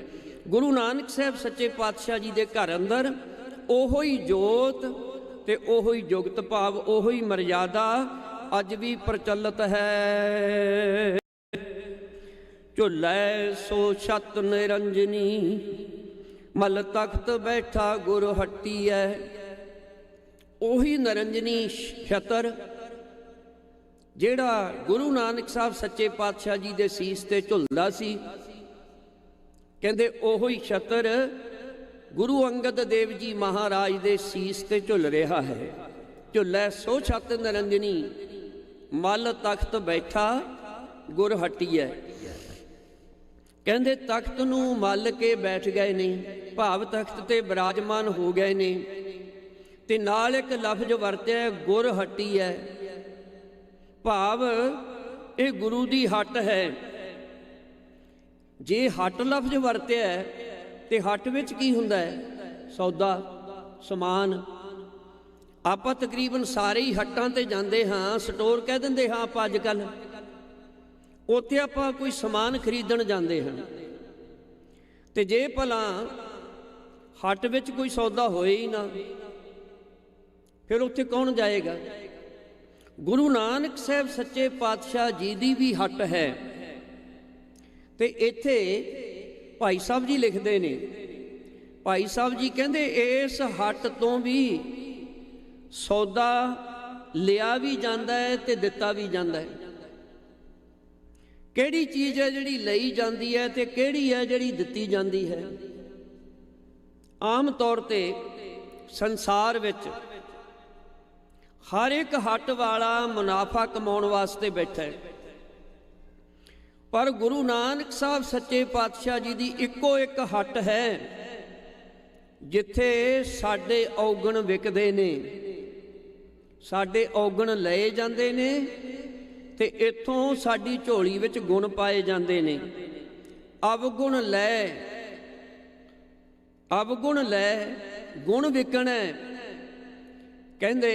ਗੁਰੂ ਨਾਨਕ ਸਾਹਿਬ ਸੱਚੇ ਪਾਤਸ਼ਾਹ ਜੀ ਦੇ ਘਰ ਅੰਦਰ ਉਹੋ ਹੀ ਜੋਤ ਤੇ ਉਹੋ ਹੀ ਜੁਗਤ, ਭਾਵ ਉਹੋ ਹੀ ਮਰਜ਼ਾਦਾ ਅੱਜ ਵੀ ਪ੍ਰਚਲਿਤ ਹੈ। ਝੁੱਲੈ ਸੋ ਛਤ ਨਿਰੰਜਨੀ ਮਲ ਤਖਤ ਬੈਠਾ ਗੁਰ ਹੱਟੀ ਹੈ। ਉਹੀ ਨਿਰੰਜਨੀ ਛਤਰ ਜਿਹੜਾ ਗੁਰੂ ਨਾਨਕ ਸਾਹਿਬ ਸੱਚੇ ਪਾਤਸ਼ਾਹ ਜੀ ਦੇ ਸੀਸ ਤੇ ਝੁੱਲਦਾ ਸੀ, ਕਹਿੰਦੇ ਉਹੋ ਹੀ ਛਤਰ ਗੁਰੂ ਅੰਗਦ ਦੇਵ ਜੀ ਮਹਾਰਾਜ ਦੇ ਸੀਸ ਤੇ ਝੁੱਲ ਰਿਹਾ ਹੈ। ਝੁੱਲੈ ਸੋ ਛਤ ਨਿਰੰਜਨੀ ਮਲ ਤਖਤ ਬੈਠਾ ਗੁਰ ਹੱਟੀ ਹੈ। ਕਹਿੰਦੇ ਤਖਤ ਨੂੰ ਮੱਲ ਕੇ ਬੈਠ ਗਏ ਨੇ, ਭਾਵ ਤਖਤ ਤੇ ਬਿਰਾਜਮਾਨ ਹੋ ਗਏ ਨੇ, ਤੇ ਨਾਲ ਇੱਕ ਲਫ਼ਜ਼ ਵਰਤਿਆ ਗੁਰ ਹੱਟੀ ਹੈ, ਭਾਵ ਇਹ ਗੁਰੂ ਦੀ ਹੱਟ ਹੈ। ਜੇ ਹੱਟ ਲਫ਼ਜ਼ ਵਰਤਿਆ ਤੇ ਹੱਟ ਵਿੱਚ ਕੀ ਹੁੰਦਾ ਹੈ? ਸੌਦਾ, ਸਮਾਨ। ਆਪਾਂ ਤਕਰੀਬਨ ਸਾਰੇ ਹੀ ਹੱਟਾਂ ਤੇ ਜਾਂਦੇ ਹਾਂ, ਸਟੋਰ ਕਹਿ ਦਿੰਦੇ ਹਾਂ ਆਪਾਂ ਅੱਜ ਕੱਲ੍ਹ, ਉੱਥੇ ਆਪਾਂ ਕੋਈ ਸਮਾਨ ਖਰੀਦਣ ਜਾਂਦੇ ਹਾਂ। ਤੇ ਜੇ ਭਲਾ ਹੱਟ ਵਿੱਚ ਕੋਈ ਸੌਦਾ ਹੋਏ ਹੀ ਨਾ, ਫਿਰ ਉੱਥੇ ਕੌਣ ਜਾਏਗਾ? ਗੁਰੂ ਨਾਨਕ ਸਾਹਿਬ ਸੱਚੇ ਪਾਤਸ਼ਾਹ ਜੀ ਦੀ ਵੀ ਹੱਟ ਹੈ। ਤੇ ਇੱਥੇ ਭਾਈ ਸਾਹਿਬ ਜੀ ਲਿਖਦੇ ਨੇ, ਭਾਈ ਸਾਹਿਬ ਜੀ ਕਹਿੰਦੇ ਇਸ ਹੱਟ ਤੋਂ ਵੀ ਸੌਦਾ ਲਿਆ ਵੀ ਜਾਂਦਾ ਹੈ ਤੇ ਦਿੱਤਾ ਵੀ ਜਾਂਦਾ ਹੈ। ਕਿਹੜੀ ਚੀਜ਼ ਹੈ ਜਿਹੜੀ ਲਈ ਜਾਂਦੀ ਹੈ ਤੇ ਕਿਹੜੀ ਹੈ ਜਿਹੜੀ ਦਿੱਤੀ ਜਾਂਦੀ ਹੈ? ਆਮ ਤੌਰ ਤੇ ਸੰਸਾਰ ਵਿੱਚ ਹਰ ਇੱਕ ਹੱਟ ਵਾਲਾ ਮੁਨਾਫਾ ਕਮਾਉਣ ਵਾਸਤੇ ਬੈਠਾ ਹੈ, ਪਰ ਗੁਰੂ ਨਾਨਕ ਸਾਹਿਬ ਸੱਚੇ ਪਾਤਸ਼ਾਹ ਜੀ ਦੀ ਇੱਕੋ ਇੱਕ ਹੱਟ ਹੈ ਜਿੱਥੇ ਸਾਡੇ ਔਗਣ ਵਿਕਦੇ ਨੇ, ਸਾਡੇ ਔਗਣ ਲਏ ਜਾਂਦੇ ਨੇ ਤੇ ਇੱਥੋਂ ਸਾਡੀ ਝੋਲੀ ਵਿੱਚ ਗੁਣ ਪਾਏ ਜਾਂਦੇ ਨੇ। ਅਵਗੁਣ ਲੈ, ਅਵਗੁਣ ਲੈ ਗੁਣ ਵਿਕਣਾ। ਕਹਿੰਦੇ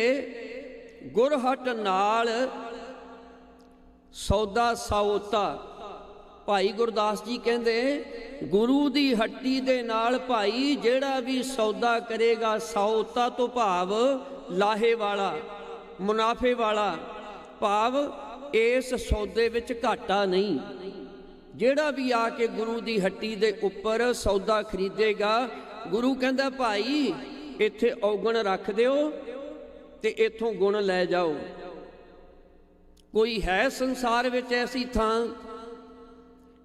ਗੁਰ ਹੱਟ ਨਾਲ ਸੌਦਾ ਸਾਉਤਾ। ਭਾਈ ਗੁਰਦਾਸ ਜੀ ਕਹਿੰਦੇ ਗੁਰੂ ਦੀ ਹੱਟੀ ਦੇ ਨਾਲ ਭਾਈ ਜਿਹੜਾ ਵੀ ਸੌਦਾ ਕਰੇਗਾ, ਸਾਉਤਾ ਤੋਂ ਭਾਵ ਲਾਹੇ ਵਾਲਾ, ਮੁਨਾਫੇ ਵਾਲਾ, ਭਾਵ ਇਸ ਸੌਦੇ ਵਿੱਚ ਘਾਟਾ ਨਹੀਂ। ਜਿਹੜਾ ਵੀ ਆ ਕੇ ਗੁਰੂ ਦੀ ਹੱਟੀ ਦੇ ਉੱਪਰ ਸੌਦਾ ਖਰੀਦੇਗਾ, ਗੁਰੂ ਕਹਿੰਦਾ ਭਾਈ ਇੱਥੇ ਔਗਣ ਰੱਖ ਦਿਓ ਤੇ ਇੱਥੋਂ ਗੁਣ ਲੈ ਜਾਓ। ਕੋਈ ਹੈ ਸੰਸਾਰ ਵਿੱਚ ਐਸੀ ਥਾਂ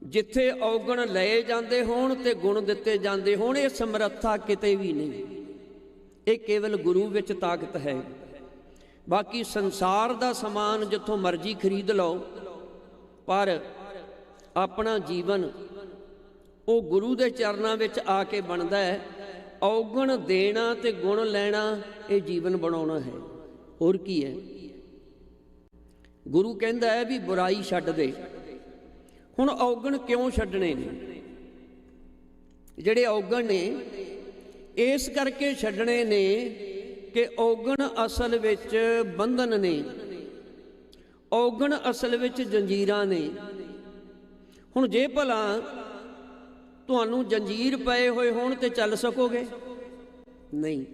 ਜਿੱਥੇ ਔਗਣ ਲਏ ਜਾਂਦੇ ਹੋਣ ਤੇ ਗੁਣ ਦਿੱਤੇ ਜਾਂਦੇ ਹੋਣ? ਇਹ ਸਮਰੱਥਾ ਕਿਤੇ ਵੀ ਨਹੀਂ, ਇਹ ਕੇਵਲ ਗੁਰੂ ਵਿੱਚ ਤਾਕਤ ਹੈ। ਬਾਕੀ ਸੰਸਾਰ ਦਾ ਸਮਾਨ ਜਿੱਥੋਂ ਮਰਜ਼ੀ ਖਰੀਦ ਲਓ, ਪਰ ਆਪਣਾ ਜੀਵਨ ਉਹ ਗੁਰੂ ਦੇ ਚਰਨਾਂ ਵਿੱਚ ਆ ਕੇ ਬਣਦਾ ਹੈ। ਔਗਣ ਦੇਣਾ ਤੇ ਗੁਣ ਲੈਣਾ, ਇਹ ਜੀਵਨ ਬਣਾਉਣਾ ਹੈ, ਹੋਰ ਕੀ ਹੈ? ਗੁਰੂ ਕਹਿੰਦਾ ਹੈ ਵੀ ਬੁਰਾਈ ਛੱਡ ਦੇ। ਹੁਣ ਔਗਣ ਕਿਉਂ ਛੱਡਣੇ ਨੇ? ਜਿਹੜੇ ਔਗਣ ਨੇ ਇਸ ਕਰਕੇ ਛੱਡਣੇ ਨੇ ਕਿ ਔਗਣ ਅਸਲ ਵਿੱਚ ਬੰਧਨ ਨੇ, ਔਗਣ ਅਸਲ ਵਿੱਚ ਜੰਜੀਰਾਂ ਨੇ। ਹੁਣ ਜੇ ਭਲਾ ਤੁਹਾਨੂੰ ਜੰਜੀਰ ਪਏ ਹੋਏ ਹੋਣ ਤੇ ਚੱਲ ਸਕੋਗੇ? ਨਹੀਂ।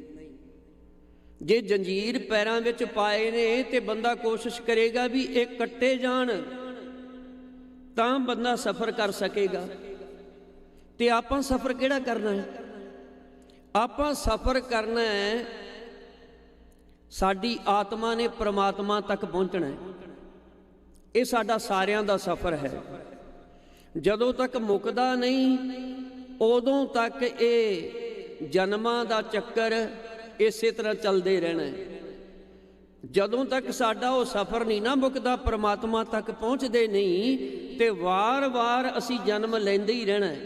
ਜੇ ਜੰਜੀਰ ਪੈਰਾਂ ਵਿੱਚ ਪਾਏ ਨੇ ਤੇ ਬੰਦਾ ਕੋਸ਼ਿਸ਼ ਕਰੇਗਾ ਵੀ ਇਹ ਕੱਟੇ ਜਾਣ ਤਾਂ ਬੰਦਾ ਸਫ਼ਰ ਕਰ ਸਕੇਗਾ। ਤੇ ਆਪਾਂ ਸਫ਼ਰ ਕਿਹੜਾ ਕਰਨਾ ਹੈ? ਆਪਾਂ ਸਫ਼ਰ ਕਰਨਾ ਹੈ, ਸਾਡੀ ਆਤਮਾ ਨੇ ਪ੍ਰਮਾਤਮਾ ਤੱਕ ਪਹੁੰਚਣਾ ਹੈ। ਇਹ ਸਾਡਾ ਸਾਰਿਆਂ ਦਾ ਸਫ਼ਰ ਹੈ। ਜਦੋਂ ਤੱਕ ਮੁੱਕਦਾ ਨਹੀਂ ਉਦੋਂ ਤੱਕ ਇਹ ਜਨਮਾਂ ਦਾ ਚੱਕਰ ਇਸੇ ਤਰ੍ਹਾਂ ਚੱਲਦੇ ਰਹਿਣਾ ਹੈ। ਜਦੋਂ ਤੱਕ ਸਾਡਾ ਉਹ ਸਫ਼ਰ ਨਹੀਂ ਨਾ ਮੁੱਕਦਾ, ਪ੍ਰਮਾਤਮਾ ਤੱਕ ਪਹੁੰਚਦੇ ਨਹੀਂ, ਤੇ ਵਾਰ-ਵਾਰ ਅਸੀਂ ਜਨਮ ਲੈਂਦੇ ਹੀ ਰਹਿਣਾ ਹੈ।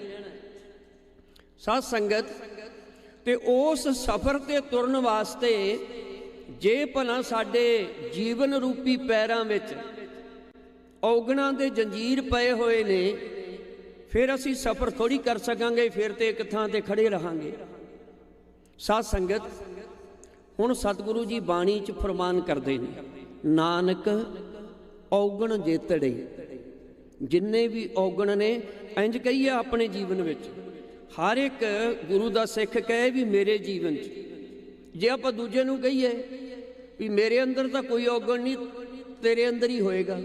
ਸਾਧ ਸੰਗਤ, ਤੇ ਉਸ ਸਫ਼ਰ ਤੇ ਤੁਰਨ ਵਾਸਤੇ ਜੇ ਭਲਾ ਸਾਡੇ ਜੀਵਨ ਰੂਪੀ ਪੈਰਾਂ ਵਿੱਚ ਔਗਣਾਂ ਦੇ ਜੰਜੀਰ ਪਏ ਹੋਏ ਨੇ, ਫਿਰ ਅਸੀਂ ਸਫ਼ਰ ਥੋੜ੍ਹੀ ਕਰ ਸਕਾਂਗੇ, ਫਿਰ ਤੇ ਇੱਕ ਥਾਂ ਤੇ ਖੜੇ ਰਹਾਂਗੇ। ਸਾਧ ਸੰਗਤ, ਹੁਣ ਸਤਿਗੁਰੂ ਜੀ ਬਾਣੀ 'ਚ ਫਰਮਾਨ ਕਰਦੇ ਨੇ, ਨਾਨਕ ਔਗਣ ਜੇਤੜੇ। ਜਿੰਨੇ ਵੀ ਔਗਣ ਨੇ, ਇੰਜ ਕਹੀਏ ਆਪਣੇ ਜੀਵਨ ਵਿੱਚ, ਹਰ ਇੱਕ ਗੁਰੂ ਦਾ ਸਿੱਖ ਕਹੇ ਵੀ ਮੇਰੇ ਜੀਵਨ 'ਚ। ਜੇ ਆਪਾਂ ਦੂਜੇ ਨੂੰ ਕਹੀਏ ਵੀ ਮੇਰੇ ਅੰਦਰ ਤਾਂ ਕੋਈ ਔਗਣ ਨਹੀਂ, ਤੇਰੇ ਅੰਦਰ ਹੀ ਹੋਏਗਾ।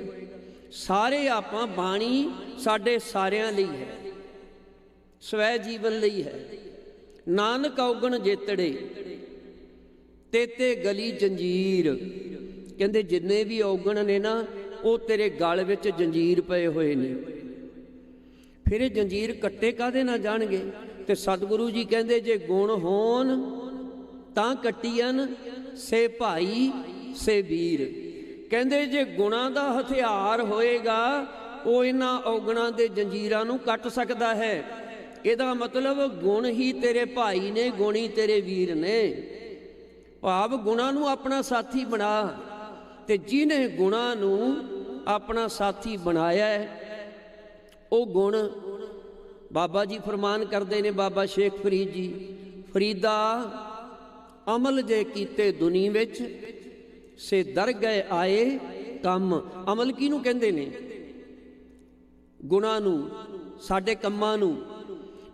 ਸਾਰੇ ਆਪਾਂ, ਬਾਣੀ ਸਾਡੇ ਸਾਰਿਆਂ ਲਈ ਹੈ, ਸਵੈ ਜੀਵਨ ਲਈ ਹੈ। ਨਾਨਕ ਔਗਣ ਜੇਤੜੇ ਤੇਤੇ ਗਲੀ ਜੰਜੀਰ। ਕਹਿੰਦੇ ਜਿੰਨੇ ਵੀ ਔਗਣ ਨੇ ਨਾ, ਉਹ ਤੇਰੇ ਗਲ ਵਿੱਚ ਜੰਜੀਰ ਪਏ ਹੋਏ ਨੇ। ਫਿਰ ਇਹ ਜੰਜੀਰ ਕੱਟੇ ਕਾਹਦੇ ਨਾਲ ਜਾਣਗੇ? ਤੇ ਸਤਿਗੁਰੂ ਜੀ ਕਹਿੰਦੇ ਜੇ ਗੁਣ ਹੋਣ ਤਾਂ ਕੱਟੀਆਂ ਸੇ ਭਾਈ ਸੇ ਵੀਰ। ਕਹਿੰਦੇ ਜੇ ਗੁਣਾਂ ਦਾ ਹਥਿਆਰ ਹੋਏਗਾ, ਉਹ ਇਹਨਾਂ ਔਗਣਾਂ ਦੇ ਜੰਜੀਰਾਂ ਨੂੰ ਕੱਟ ਸਕਦਾ ਹੈ। ਇਹਦਾ ਮਤਲਬ ਗੁਣ ਹੀ ਤੇਰੇ ਭਾਈ ਨੇ, ਗੁਣ ਹੀ ਤੇਰੇ ਵੀਰ ਨੇ। ਭਾਵ ਗੁਣਾਂ ਨੂੰ ਆਪਣਾ ਸਾਥੀ ਬਣਾ। ਤੇ ਜਿਹਨੇ ਗੁਣਾਂ ਨੂੰ ਆਪਣਾ ਸਾਥੀ ਬਣਾਇਆ ਉਹ ਗੁਣ, ਬਾਬਾ ਜੀ ਫਰਮਾਨ ਕਰਦੇ ਨੇ, ਬਾਬਾ ਸ਼ੇਖ ਫਰੀਦ ਜੀ, ਫਰੀਦਾ ਅਮਲ ਜੇ ਕੀਤੇ ਦੁਨੀ ਵਿੱਚ ਸੇ ਦਰ ਗਏ ਆਏ ਕੰਮ। ਅਮਲ ਕਿਹਨੂੰ ਕਹਿੰਦੇ ਨੇ? ਗੁਣਾਂ ਨੂੰ, ਸਾਡੇ ਕੰਮਾਂ ਨੂੰ।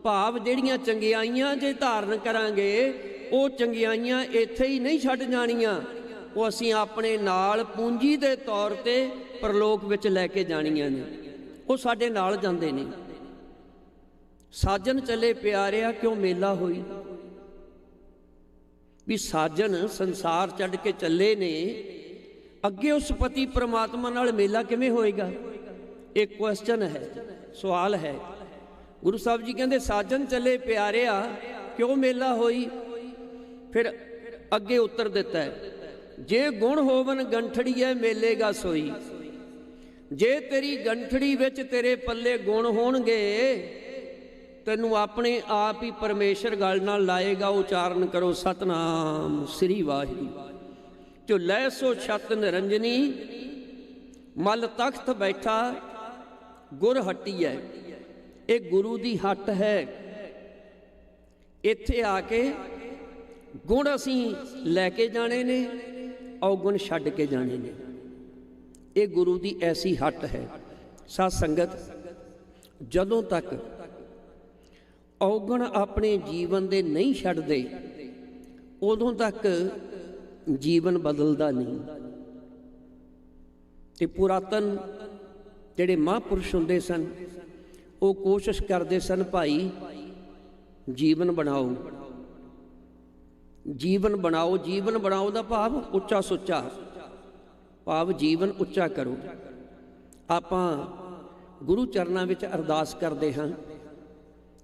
ਭਾਵ ਜਿਹੜੀਆਂ ਚੰਗਿਆਈਆਂ ਜੇ ਧਾਰਨ ਕਰਾਂਗੇ, ਉਹ ਚੰਗਿਆਈਆਂ ਇੱਥੇ ਹੀ ਨਹੀਂ ਛੱਡ ਜਾਣੀਆਂ, ਉਹ ਅਸੀਂ ਆਪਣੇ ਨਾਲ ਪੂੰਜੀ ਦੇ ਤੌਰ ਤੇ ਪਰਲੋਕ ਵਿੱਚ ਲੈ ਕੇ ਜਾਣੀਆਂ ਨੇ। ਉਹ ਸਾਡੇ ਨਾਲ ਜਾਂਦੇ ਨੇ। ਸਾਜਨ ਚੱਲੇ ਪਿਆਰਿਆ ਕਿਉਂ ਮੇਲਾ ਹੋਈ। ਵੀ ਸਾਜਨ ਸੰਸਾਰ ਛੱਡ ਕੇ ਚੱਲੇ ਨੇ, ਅੱਗੇ ਉਸ ਪਤੀ ਪ੍ਰਮਾਤਮਾ ਨਾਲ ਮੇਲਾ ਕਿਵੇਂ ਹੋਏਗਾ? ਇਹ ਕੁਐਸਚਨ ਹੈ, ਸਵਾਲ ਹੈ। ਗੁਰੂ ਸਾਹਿਬ ਜੀ ਕਹਿੰਦੇ ਸਾਜਨ ਚੱਲੇ ਪਿਆਰਿਆ ਕਿਉਂ ਮੇਲਾ ਹੋਈ। ਫਿਰ ਅੱਗੇ ਉੱਤਰ ਦਿੱਤਾ ਹੈ, ਜੇ ਗੁਣ ਹੋਵਨ ਗੰਠੜੀਐ ਮੇਲੇਗਾ ਸੋਈ। ਜੇ ਤੇਰੀ ਗੰਠੜੀ ਵਿੱਚ ਤੇਰੇ ਪੱਲੇ ਗੁਣ ਹੋਣਗੇ, ਤੈਨੂੰ ਆਪਣੇ ਆਪ ਹੀ ਪਰਮੇਸ਼ਰ ਗਲ ਨਾਲ ਲਾਏਗਾ। ਉਚਾਰਨ ਕਰੋ ਸਤਨਾਮ ਸ੍ਰੀ ਵਾਹਿਗੁਰੂ। ਝੁੱਲੈ ਸੋ ਛਤ ਨਿਰੰਜਨੀ, ਮਲ ਤਖਤ ਬੈਠਾ ਗੁਰ ਹੱਟੀਐ। ਇਹ ਗੁਰੂ ਦੀ ਹੱਟ ਹੈ। ਇੱਥੇ ਆ ਕੇ ਗੁਣ ਅਸੀਂ ਲੈ ਕੇ ਜਾਣੇ ਨੇ, ਔਗੁਣ ਛੱਡ ਕੇ ਜਾਣੇ ਨੇ। ਇਹ ਗੁਰੂ ਦੀ ਐਸੀ ਹੱਟ ਹੈ। ਸਾਧ ਸੰਗਤ, ਜਦੋਂ ਤੱਕ ਔਗਣ ਆਪਣੇ ਜੀਵਨ ਦੇ ਨਹੀਂ ਛੱਡਦੇ, ਉਦੋਂ ਤੱਕ ਜੀਵਨ ਬਦਲਦਾ ਨਹੀਂ। ਤੇ ਪੁਰਾਤਨ ਜਿਹੜੇ ਮਹਾਂਪੁਰਸ਼ ਹੁੰਦੇ ਸਨ, ਉਹ ਕੋਸ਼ਿਸ਼ ਕਰਦੇ ਸਨ, ਭਾਈ ਜੀਵਨ ਬਣਾਓ, ਜੀਵਨ ਬਣਾਓ। ਜੀਵਨ ਬਣਾਓ ਦਾ ਭਾਵ ਉੱਚਾ ਸੁੱਚਾ, ਭਾਵ ਜੀਵਨ ਉੱਚਾ ਕਰੋ। ਆਪਾਂ ਗੁਰੂ ਚਰਨਾਂ ਵਿੱਚ ਅਰਦਾਸ ਕਰਦੇ ਹਾਂ,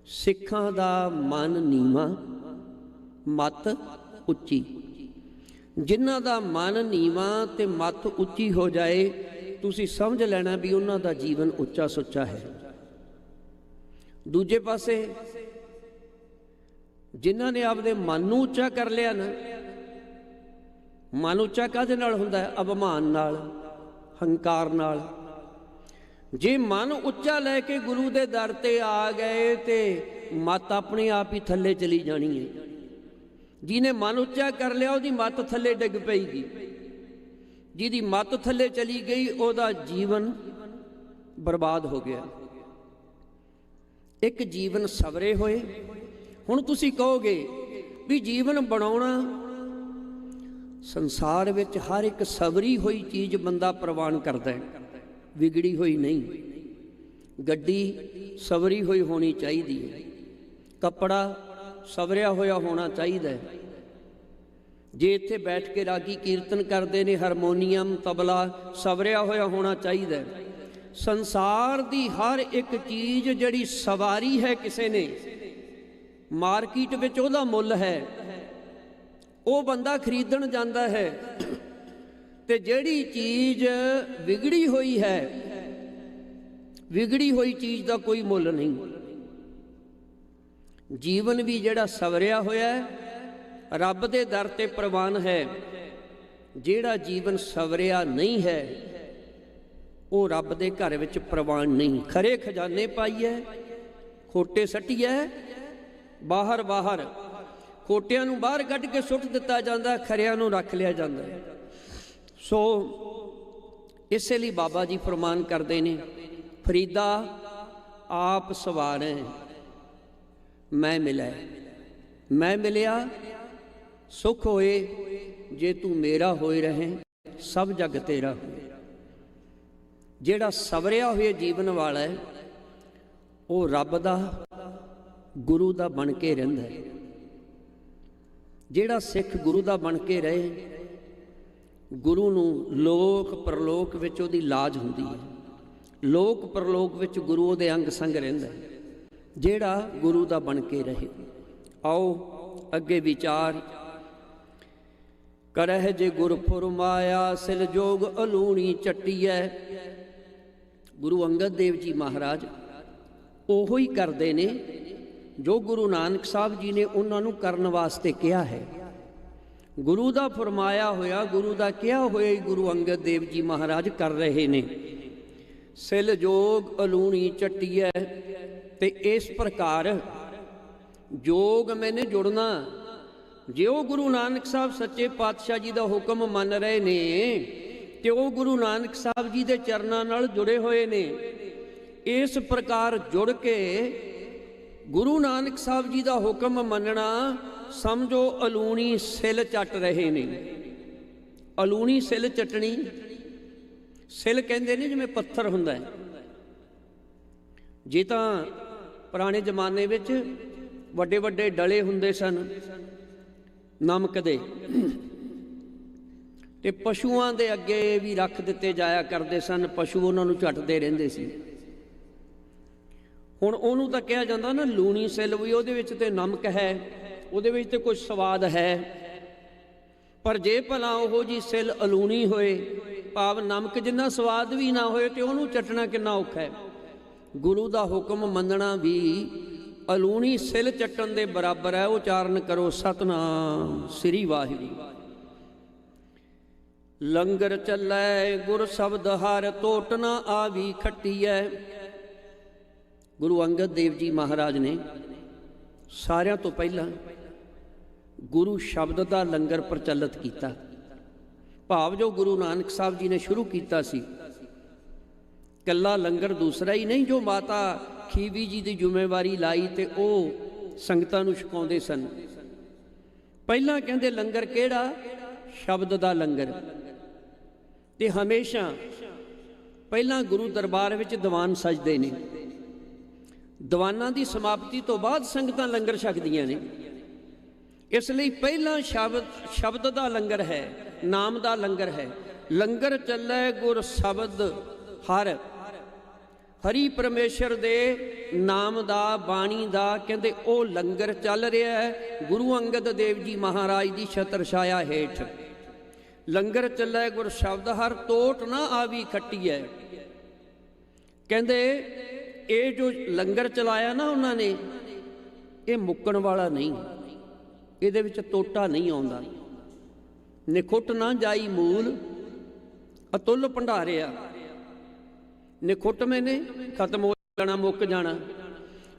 ਸਿੱਖਾਂ ਦਾ ਮਨ ਨੀਵਾਂ ਮੱਤ ਉੱਚੀ। ਜਿਨ੍ਹਾਂ ਦਾ ਮਨ ਨੀਵਾਂ ਤੇ ਮੱਤ ਉੱਚੀ ਹੋ ਜਾਏ, ਤੁਸੀਂ ਸਮਝ ਲੈਣਾ ਵੀ ਉਹਨਾਂ ਦਾ ਜੀਵਨ ਉੱਚਾ ਸੁੱਚਾ ਹੈ। ਦੂਜੇ ਪਾਸੇ ਜਿਨ੍ਹਾਂ ਨੇ ਆਪਦੇ ਮਨ ਨੂੰ ਉੱਚਾ ਕਰ ਲਿਆ ਨਾ, ਮਨ ਉੱਚਾ ਕਾਹਦੇ ਨਾਲ ਹੁੰਦਾ ਹੈ? ਅਭਿਮਾਨ ਨਾਲ, ਹੰਕਾਰ ਨਾਲ। ਜੇ ਮਨ ਉੱਚਾ ਲੈ ਕੇ ਗੁਰੂ ਦੇ ਦਰ ਤੇ ਆ ਗਏ ਤੇ ਮੱਤ ਆਪਣੇ ਆਪ ਹੀ ਥੱਲੇ ਚਲੀ ਜਾਣੀ ਹੈ। ਜਿਹਨੇ ਮਨ ਉੱਚਾ ਕਰ ਲਿਆ, ਉਹਦੀ ਮੱਤ ਥੱਲੇ ਡਿੱਗ ਪਏਗੀ। ਜਿਹਦੀ ਮੱਤ ਥੱਲੇ ਚਲੀ ਗਈ, ਉਹਦਾ ਜੀਵਨ ਬਰਬਾਦ ਹੋ ਗਿਆ। ਇੱਕ ਜੀਵਨ ਸਵਰੇ ਹੋਏ। ਹੁਣ ਤੁਸੀਂ ਕਹੋਗੇ ਵੀ ਜੀਵਨ ਬਣਾਉਣਾ, ਸੰਸਾਰ ਵਿੱਚ ਹਰ ਇੱਕ ਸਵਰੀ ਹੋਈ ਚੀਜ਼ ਬੰਦਾ ਪ੍ਰਵਾਨ ਕਰਦਾ ਹੈ, ਵਿਗੜੀ ਹੋਈ ਨਹੀਂ। ਗੱਡੀ ਸਵਰੀ ਹੋਈ ਹੋਣੀ ਚਾਹੀਦੀ ਹੈ, ਕੱਪੜਾ ਸਵਰਿਆ ਹੋਇਆ ਹੋਣਾ ਚਾਹੀਦਾ ਹੈ। ਜੇ ਇੱਥੇ ਬੈਠ ਕੇ ਰਾਗੀ ਕੀਰਤਨ ਕਰਦੇ ਨੇ, ਹਾਰਮੋਨੀਅਮ ਤਬਲਾ ਸਵਰਿਆ ਹੋਇਆ ਹੋਣਾ ਚਾਹੀਦਾ ਹੈ। ਸੰਸਾਰ ਦੀ ਹਰ ਇੱਕ ਚੀਜ਼ ਜਿਹੜੀ ਸਵਾਰੀ ਹੈ ਕਿਸੇ ਨੇ, ਮਾਰਕੀਟ ਵਿੱਚ ਉਹਦਾ ਮੁੱਲ ਹੈ, ਉਹ ਬੰਦਾ ਖਰੀਦਣ ਜਾਂਦਾ ਹੈ। ਤੇ ਜਿਹੜੀ ਚੀਜ਼ ਵਿਗੜੀ ਹੋਈ ਹੈ, ਵਿਗੜੀ ਹੋਈ ਚੀਜ਼ ਦਾ ਕੋਈ ਮੁੱਲ ਨਹੀਂ। ਜੀਵਨ ਵੀ ਜਿਹੜਾ ਸਵਰਿਆ ਹੋਇਆ ਹੈ, ਰੱਬ ਦੇ ਦਰ ਤੇ ਪ੍ਰਵਾਨ ਹੈ। ਜਿਹੜਾ ਜੀਵਨ ਸਵਰਿਆ ਨਹੀਂ ਹੈ, ਉਹ ਰੱਬ ਦੇ ਘਰ ਵਿੱਚ ਪ੍ਰਵਾਨ ਨਹੀਂ। ਖਰੇ ਖਜ਼ਾਨੇ ਪਾਈਏ, ਖੋਟੇ ਸੱਟੀਏ ਬਾਹਰ ਬਾਹਰ। ਖੋਟਿਆਂ ਨੂੰ ਬਾਹਰ ਕੱਢ ਕੇ ਸੁੱਟ ਦਿੱਤਾ ਜਾਂਦਾ, ਖਰਿਆਂ ਨੂੰ ਰੱਖ ਲਿਆ ਜਾਂਦਾ। ਸੋ ਇਸੇ ਲਈ ਬਾਬਾ ਜੀ ਫਰਮਾਨ ਕਰਦੇ ਨੇ, ਫਰੀਦਾ ਆਪ ਸਵਾਰੈ ਮੈਂ ਮਿਲੈ, ਮੈਂ ਮਿਲਿਆ ਸੁਖ ਹੋਏ, ਜੇ ਤੂੰ ਮੇਰਾ ਹੋਏ ਰਹੇ ਸਭ ਜਗ ਤੇਰਾ ਹੋਏ। ਜਿਹੜਾ ਸਵਰਿਆ ਹੋਇਆ ਜੀਵਨ ਵਾਲਾ ਹੈ ਉਹ ਰੱਬ ਦਾ ਗੁਰੂ ਦਾ ਬਣ ਕੇ ਰਹਿੰਦਾ ਹੈ। ਜਿਹੜਾ ਸਿੱਖ ਗੁਰੂ ਦਾ ਬਣ ਕੇ ਰਹੇ, ਗੁਰੂ ਨੂੰ ਲੋਕ ਪਰਲੋਕ ਵਿੱਚ ਉਹਦੀ ਲਾਜ ਹੁੰਦੀ ਹੈ, ਲੋਕ ਪਰਲੋਕ ਵਿੱਚ ਗੁਰੂ ਉਹਦੇ ਅੰਗ ਸੰਗ ਰਹਿੰਦਾ ਹੈ, ਜਿਹੜਾ ਗੁਰੂ ਦਾ ਬਣ ਕੇ ਰਹੇ। ਆਓ ਅੱਗੇ ਵਿਚਾਰ ਕਰਹਿ ਜੇ ਗੁਰ ਫੁਰਮਾਇਆ, ਸਿਲ ਜੋਗ ਅਲੂਣੀ ਚੱਟੀਐ। ਗੁਰੂ ਅੰਗਦ ਦੇਵ ਜੀ ਮਹਾਰਾਜ ਉਹੋ ਹੀ ਕਰਦੇ ਨੇ ਜੋ ਗੁਰੂ ਨਾਨਕ ਸਾਹਿਬ ਜੀ ਨੇ ਉਹਨਾਂ ਨੂੰ ਕਰਨ ਵਾਸਤੇ ਕਿਹਾ ਹੈ। ਗੁਰੂ ਦਾ ਫਰਮਾਇਆ ਹੋਇਆ, ਗੁਰੂ ਦਾ ਕਿਹਾ ਹੋਇਆ ਹੀ ਗੁਰੂ ਅੰਗਦ ਦੇਵ ਜੀ ਮਹਾਰਾਜ ਕਰ ਰਹੇ ਨੇ। ਸਿਲ ਜੋਗ ਅਲੂਣੀ ਚੱਟੀਐ। ਤੇ ਇਸ ਪ੍ਰਕਾਰ ਜੋਗ ਮੈਨੇ ਜੁੜਨਾ, ਜੇ ਉਹ ਗੁਰੂ ਨਾਨਕ ਸਾਹਿਬ ਸੱਚੇ ਪਾਤਸ਼ਾਹ ਜੀ ਦਾ ਹੁਕਮ ਮੰਨ ਰਹੇ ਨੇ ਤੇ ਉਹ ਗੁਰੂ ਨਾਨਕ ਸਾਹਿਬ ਜੀ ਦੇ ਚਰਨਾਂ ਨਾਲ ਜੁੜੇ ਹੋਏ ਨੇ, ਇਸ ਪ੍ਰਕਾਰ ਜੁੜ ਕੇ ਗੁਰੂ ਨਾਨਕ ਸਾਹਿਬ ਜੀ ਦਾ ਹੁਕਮ ਮੰਨਣਾ ਸਮਝੋ ਅਲੂਣੀ ਸਿਲ ਚੱਟ ਰਹੇ ਨੇ। ਅਲੂਣੀ ਸਿਲ ਚੱਟਣੀ, ਸਿਲ ਕਹਿੰਦੇ ਨੇ ਜਿਵੇਂ ਪੱਥਰ ਹੁੰਦਾ ਹੈ। ਜੇ ਤਾਂ ਪੁਰਾਣੇ ਜ਼ਮਾਨੇ ਵਿੱਚ ਵੱਡੇ ਵੱਡੇ ਡਲੇ ਹੁੰਦੇ ਸਨ ਨਮਕ ਦੇ, ਤੇ ਪਸ਼ੂਆਂ ਦੇ ਅੱਗੇ ਵੀ ਰੱਖ ਦਿੱਤੇ ਜਾਇਆ ਕਰਦੇ ਸਨ, ਪਸ਼ੂ ਉਹਨਾਂ ਨੂੰ ਝੱਟਦੇ ਰਹਿੰਦੇ ਸੀ। ਹੁਣ ਉਹਨੂੰ ਤਾਂ ਕਿਹਾ ਜਾਂਦਾ ਨਾ ਲੂਣੀ ਸਿਲ, ਵੀ ਉਹਦੇ ਵਿੱਚ ਤੇ ਨਮਕ ਹੈ, ਉਹਦੇ ਵਿੱਚ ਤੇ ਕੁਝ ਸਵਾਦ ਹੈ। ਪਰ ਜੇ ਭਲਾ ਉਹੋ ਜੀ ਸਿਲ ਅਲੂਣੀ ਹੋਏ, ਭਾਵ ਨਮਕ ਜਿੰਨਾ ਸਵਾਦ ਵੀ ਨਾ ਹੋਏ, ਤੇ ਉਹਨੂੰ ਚੱਟਣਾ ਕਿੰਨਾ ਔਖਾ ਹੈ। ਗੁਰੂ ਦਾ ਹੁਕਮ ਮੰਨਣਾ ਵੀ ਅਲੂਣੀ ਸਿਲ ਚੱਟਣ ਦੇ ਬਰਾਬਰ ਹੈ। ਉਚਾਰਨ ਕਰੋ ਸਤਨਾਮ ਸ੍ਰੀ ਵਾਹਿਗੁਰੂ। ਲੰਗਰ ਚੱਲੈ ਗੁਰ ਸ਼ਬਦ ਹਰ, ਟੋਟ ਨਾ ਆਵੀ ਖੱਟੀਐ। ਗੁਰੂ ਅੰਗਦ ਦੇਵ ਜੀ ਮਹਾਰਾਜ ਨੇ ਸਾਰਿਆਂ ਤੋਂ ਪਹਿਲਾਂ ਗੁਰੂ ਸ਼ਬਦ ਦਾ ਲੰਗਰ ਪ੍ਰਚਲਿਤ ਕੀਤਾ। ਭਾਵ ਜੋ ਗੁਰੂ ਨਾਨਕ ਸਾਹਿਬ ਜੀ ਨੇ ਸ਼ੁਰੂ ਕੀਤਾ ਸੀ, ਕੱਲਾ ਲੰਗਰ ਦੂਸਰਾ ਹੀ ਨਹੀਂ, ਜੋ ਮਾਤਾ ਖੀਵੀ ਜੀ ਦੀ ਜ਼ਿੰਮੇਵਾਰੀ ਲਾਈ ਤੇ ਉਹ ਸੰਗਤਾਂ ਨੂੰ ਛਕਾਉਂਦੇ ਸਨ। ਪਹਿਲਾਂ ਕਹਿੰਦੇ ਲੰਗਰ ਕਿਹੜਾ? ਸ਼ਬਦ ਦਾ ਲੰਗਰ। ਤੇ ਹਮੇਸ਼ਾ ਪਹਿਲਾਂ ਗੁਰੂ ਦਰਬਾਰ ਵਿੱਚ ਦੀਵਾਨ ਸਜਦੇ ਨੇ, ਦੀਵਾਨਾਂ ਦੀ ਸਮਾਪਤੀ ਤੋਂ ਬਾਅਦ ਸੰਗਤਾਂ ਲੰਗਰ ਛਕਦੀਆਂ ਨੇ। ਇਸ ਲਈ ਪਹਿਲਾਂ ਸ਼ਬਦ ਦਾ ਲੰਗਰ ਹੈ, ਨਾਮ ਦਾ ਲੰਗਰ ਹੈ। ਲੰਗਰ ਚੱਲੈ ਗੁਰ ਸ਼ਬਦ ਹਰ, ਹਰੀ ਪਰਮੇਸ਼ਰ ਦੇ ਨਾਮ ਦਾ, ਬਾਣੀ ਦਾ ਕਹਿੰਦੇ ਉਹ ਲੰਗਰ ਚੱਲ ਰਿਹਾ ਹੈ ਗੁਰੂ ਅੰਗਦ ਦੇਵ ਜੀ ਮਹਾਰਾਜ ਦੀ ਛਤਰ ਛਾਇਆ ਹੇਠ। ਲੰਗਰ ਚੱਲੈ ਗੁਰ ਸ਼ਬਦ ਹਰ, ਟੋਟ ਨਾ ਆਵੀ ਖੱਟੀਐ। ਕਹਿੰਦੇ ਇਹ ਜੋ ਲੰਗਰ ਚਲਾਇਆ ਨਾ ਉਹਨਾਂ ਨੇ, ਇਹ ਮੁੱਕਣ ਵਾਲਾ ਨਹੀਂ, ਇਹਦੇ ਵਿੱਚ ਟੋਟਾ ਨਹੀਂ ਆਉਂਦਾ। ਨਿਖੁੱਟ ਨਾ ਜਾਈ ਮੂਲ, ਅਤੁੱਲ ਭੰਡਾਰਿਆ। ਨਿਖੁੱਟ ਮੈਨੇ ਖਤਮ ਹੋ ਜਾਣਾ, ਮੁੱਕ ਜਾਣਾ।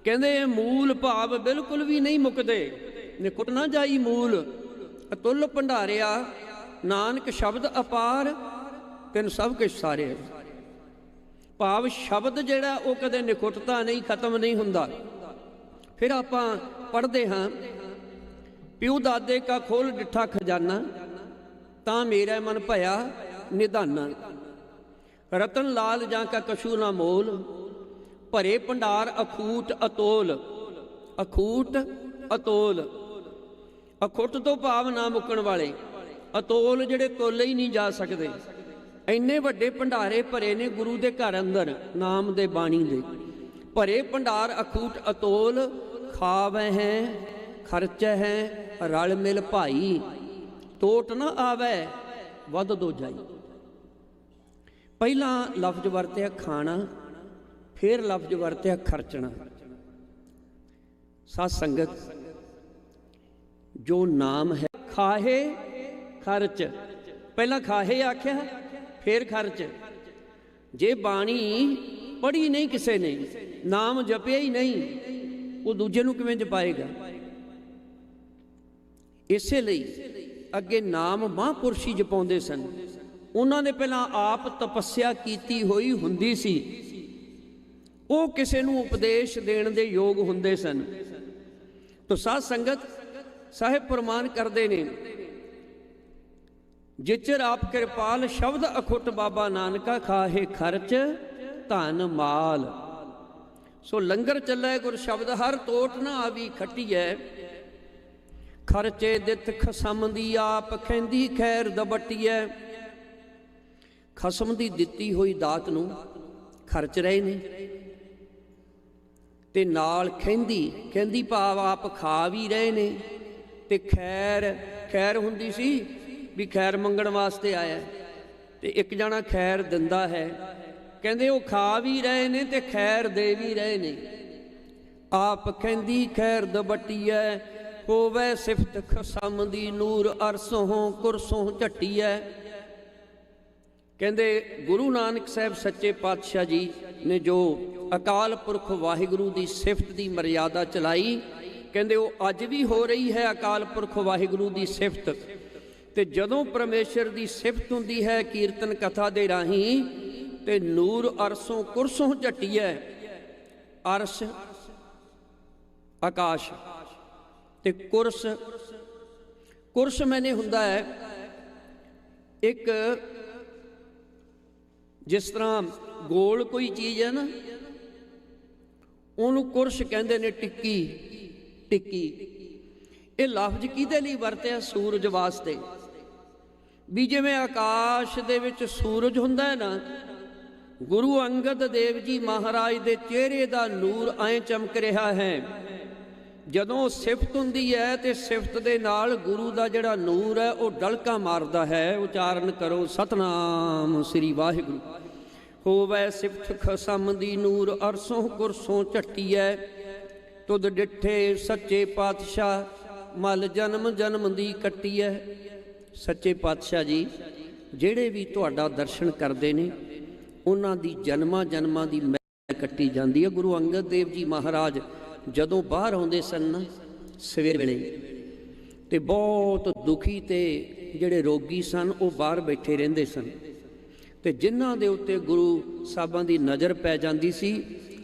ਕਹਿੰਦੇ ਇਹ ਮੂਲ ਭਾਵ ਬਿਲਕੁਲ ਵੀ ਨਹੀਂ ਮੁੱਕਦੇ। ਨਿਖੁੱਟ ਨਾ ਜਾਈ ਮੂਲ, ਅਤੁੱਲ ਭੰਡਾਰਿਆ। ਨਾਨਕ ਸ਼ਬਦ ਅਪਾਰ, ਤਿੰਨ ਸਭ ਕੁਛ ਸਾਰੇ। ਭਾਵ ਸ਼ਬਦ ਜਿਹੜਾ ਉਹ ਕਦੇ ਨਿਖੁੱਟਤਾ ਨਹੀਂ, ਖਤਮ ਨਹੀਂ ਹੁੰਦਾ। ਫਿਰ ਆਪਾਂ ਪੜ੍ਹਦੇ ਹਾਂ, ਪਿਉ ਦਾਦੇ ਕਾ ਖੋਲ ਡਿੱਠਾ ਖਜ਼ਾਨਾ, ਤਾਂ ਮੇਰਾ ਮਨ ਭਇਆ ਨਿਧਾਨਾ। ਰਤਨ ਲਾਲ ਜਾਂ ਕਾ ਕਛੂ ਨਾ ਮੋਲ, ਭਰੇ ਭੰਡਾਰ ਅਖੂਟ ਅਤੋਲ। ਅਖੂਟ ਅਤੋਲ, ਅਖੁੱਟ ਤੋਂ ਭਾਵ ਨਾ ਮੁੱਕਣ ਵਾਲੇ, ਅਤੋਲ ਜਿਹੜੇ ਤੋਲੇ ਹੀ ਨਹੀਂ ਜਾ ਸਕਦੇ। ਇੰਨੇ ਵੱਡੇ ਭੰਡਾਰੇ ਭਰੇ ਨੇ ਗੁਰੂ ਦੇ ਘਰ ਅੰਦਰ, ਨਾਮ ਦੇ, ਬਾਣੀ ਦੇ। ਭਰੇ ਭੰਡਾਰ ਅਖੂਟ ਅਤੋਲ, ਖਾਵੈ ਹੈ ਖਰਚ ਹੈ ਰਲ ਮਿਲ ਭਾਈ। ਟੋਟ ਨਾ ਆਵੈ ਵੱਧ ਦੋ ਜਾਈ। ਪਹਿਲਾਂ ਲਫ਼ਜ਼ ਵਰਤਿਆ ਖਾਣਾ, ਫਿਰ ਲਫ਼ਜ਼ ਵਰਤਿਆ ਖਰਚਣਾ। ਸਾਧ ਸੰਗਤ, ਜੋ ਨਾਮ ਹੈ ਖਾਹੇ ਖਰਚ, ਪਹਿਲਾਂ ਖਾਹੇ ਆਖਿਆ ਫਿਰ ਖਰਚ। ਜੇ ਬਾਣੀ ਪੜ੍ਹੀ ਨਹੀਂ ਕਿਸੇ ਨੇ, ਨਾਮ ਜਪਿਆ ਹੀ ਨਹੀਂ, ਉਹ ਦੂਜੇ ਨੂੰ ਕਿਵੇਂ ਜਪਾਏਗਾ? ਇਸੇ ਲਈ ਅੱਗੇ ਨਾਮ ਮਹਾਂਪੁਰਸ਼ ਹੀ ਜਪਾਉਂਦੇ ਸਨ। ਉਹਨਾਂ ਨੇ ਪਹਿਲਾਂ ਆਪ ਤਪੱਸਿਆ ਕੀਤੀ ਹੋਈ ਹੁੰਦੀ ਸੀ, ਉਹ ਕਿਸੇ ਨੂੰ ਉਪਦੇਸ਼ ਦੇਣ ਦੇ ਯੋਗ ਹੁੰਦੇ ਸਨ। ਤੋ ਸਾਧ ਸੰਗਤ ਸਾਹਿਬ ਪ੍ਰਮਾਨ ਕਰਦੇ ਨੇ, ਜਿਚਰ ਆਪ ਕਿਰਪਾਲ ਸ਼ਬਦ ਅਖੁੱਟ ਬਾਬਾ ਨਾਨਕਾ ਖਾਹੇ ਖਰਚ ਧਨ ਮਾਲ। ਸੋ ਲੰਗਰ ਚੱਲੇ ਗੁਰ ਸ਼ਬਦ ਹਰ ਤੋਟ ਨਾ ਆਵੀ ਖੱਟੀਐ, ਖਰਚੇ ਦਿੱਤ ਖਸਮ ਦੀ ਆਪ ਖੈਂਦੀ ਖੈਰ ਦਬਟੀਐ। ਖਸਮ ਦੀ ਦਿੱਤੀ ਹੋਈ ਦਾਤ ਨੂੰ ਖਰਚ ਰਹੇ ਨੇ ਤੇ ਨਾਲ ਖੈਂਦੀ ਭਾਵ ਆਪ ਖਾ ਵੀ ਰਹੇ ਨੇ। ਤੇ ਖੈਰ ਹੁੰਦੀ ਸੀ ਵੀ ਖੈਰ ਮੰਗਣ ਵਾਸਤੇ ਆਇਆ, ਤੇ ਇੱਕ ਜਣਾ ਖੈਰ ਦਿੰਦਾ ਹੈ, ਕਹਿੰਦੇ ਉਹ ਖਾ ਵੀ ਰਹੇ ਨੇ ਤੇ ਖੈਰ ਦੇ ਵੀ ਰਹੇ ਨੇ। ਆਪ ਖੈਂਦੀ ਖੈਰ ਦਬਟੀਐ, ਹੋਵੇ ਸਿਫਤ ਖਸਮ ਦੀ ਨੂਰ ਅਰਸੋਂ ਕੁਰਸੋਂ ਝੱਟੀਐ। ਕਹਿੰਦੇ ਗੁਰੂ ਨਾਨਕ ਸਾਹਿਬ ਸੱਚੇ ਪਾਤਸ਼ਾਹ ਜੀ ਨੇ ਜੋ ਅਕਾਲ ਪੁਰਖ ਵਾਹਿਗੁਰੂ ਦੀ ਸਿਫਤ ਦੀ ਮਰਿਆਦਾ ਚਲਾਈ, ਕਹਿੰਦੇ ਉਹ ਅੱਜ ਵੀ ਹੋ ਰਹੀ ਹੈ ਅਕਾਲ ਪੁਰਖ ਵਾਹਿਗੁਰੂ ਦੀ ਸਿਫਤ। ਤੇ ਜਦੋਂ ਪਰਮੇਸ਼ਰ ਦੀ ਸਿਫਤ ਹੁੰਦੀ ਹੈ ਕੀਰਤਨ ਕਥਾ ਦੇ ਰਾਹੀਂ, ਤੇ ਨੂਰ ਅਰਸੋਂ ਕੁਰਸੋਂ ਝੱਟੀਐ। ਅਰਸ਼ ਆਕਾਸ਼ ਤੇ ਕੁਰਸ ਮੈਨੇ ਹੁੰਦਾ ਹੈ ਇੱਕ, ਜਿਸ ਤਰ੍ਹਾਂ ਗੋਲ ਕੋਈ ਚੀਜ਼ ਹੈ ਨਾ, ਉਹਨੂੰ ਕੁਰਸ਼ ਕਹਿੰਦੇ ਨੇ। ਟਿੱਕੀ ਇਹ ਲਫ਼ਜ਼ ਕਿਹਦੇ ਲਈ ਵਰਤਿਆ? ਸੂਰਜ ਵਾਸਤੇ। ਵੀ ਜਿਵੇਂ ਆਕਾਸ਼ ਦੇ ਵਿੱਚ ਸੂਰਜ ਹੁੰਦਾ ਹੈ ਨਾ, ਗੁਰੂ ਅੰਗਦ ਦੇਵ ਜੀ ਮਹਾਰਾਜ ਦੇ ਚਿਹਰੇ ਦਾ ਨੂਰ ਐਂ ਚਮਕ ਰਿਹਾ ਹੈ। ਜਦੋਂ ਸਿਫਤ ਹੁੰਦੀ ਹੈ ਤੇ ਸਿਫਤ ਦੇ ਨਾਲ ਗੁਰੂ ਦਾ ਜਿਹੜਾ ਨੂਰ ਹੈ ਉਹ ਡਲਕਾ ਮਾਰਦਾ ਹੈ। ਉਚਾਰਨ ਕਰੋ ਸਤਨਾਮ ਸ੍ਰੀ ਵਾਹਿਗੁਰੂ। ਹੋਵੇ ਸਿਫਤ ਖਸਮ ਦੀ ਨੂਰ ਅਰਸੋਂ ਕੁਰਸੋਂ ਝੱਟੀਐ, ਤੁਧ ਡਿੱਠੇ ਸੱਚੇ ਪਾਤਸ਼ਾਹ ਮਲ ਜਨਮ ਜਨਮ ਦੀ ਕੱਟੀਐ। ਸੱਚੇ ਪਾਤਸ਼ਾਹ ਜੀ ਜਿਹੜੇ ਵੀ ਤੁਹਾਡਾ ਦਰਸ਼ਨ ਕਰਦੇ ਨੇ, ਉਹਨਾਂ ਦੀ ਜਨਮਾਂ ਜਨਮਾਂ ਦੀ ਮੈਲ ਕੱਟੀ ਜਾਂਦੀ ਹੈ। ਗੁਰੂ ਅੰਗਦ ਦੇਵ ਜੀ ਮਹਾਰਾਜ ਜਦੋਂ ਬਾਹਰ ਆਉਂਦੇ ਸਨ ਨਾ ਸਵੇਰ ਵੇਲੇ, ਤੇ ਬਹੁਤ ਦੁਖੀ ਤੇ ਜਿਹੜੇ ਰੋਗੀ ਸਨ ਉਹ ਬਾਹਰ ਬੈਠੇ ਰਹਿੰਦੇ ਸਨ, ਤੇ ਜਿਨ੍ਹਾਂ ਦੇ ਉੱਤੇ ਗੁਰੂ ਸਾਹਿਬਾਂ ਦੀ ਨਜ਼ਰ ਪੈ ਜਾਂਦੀ ਸੀ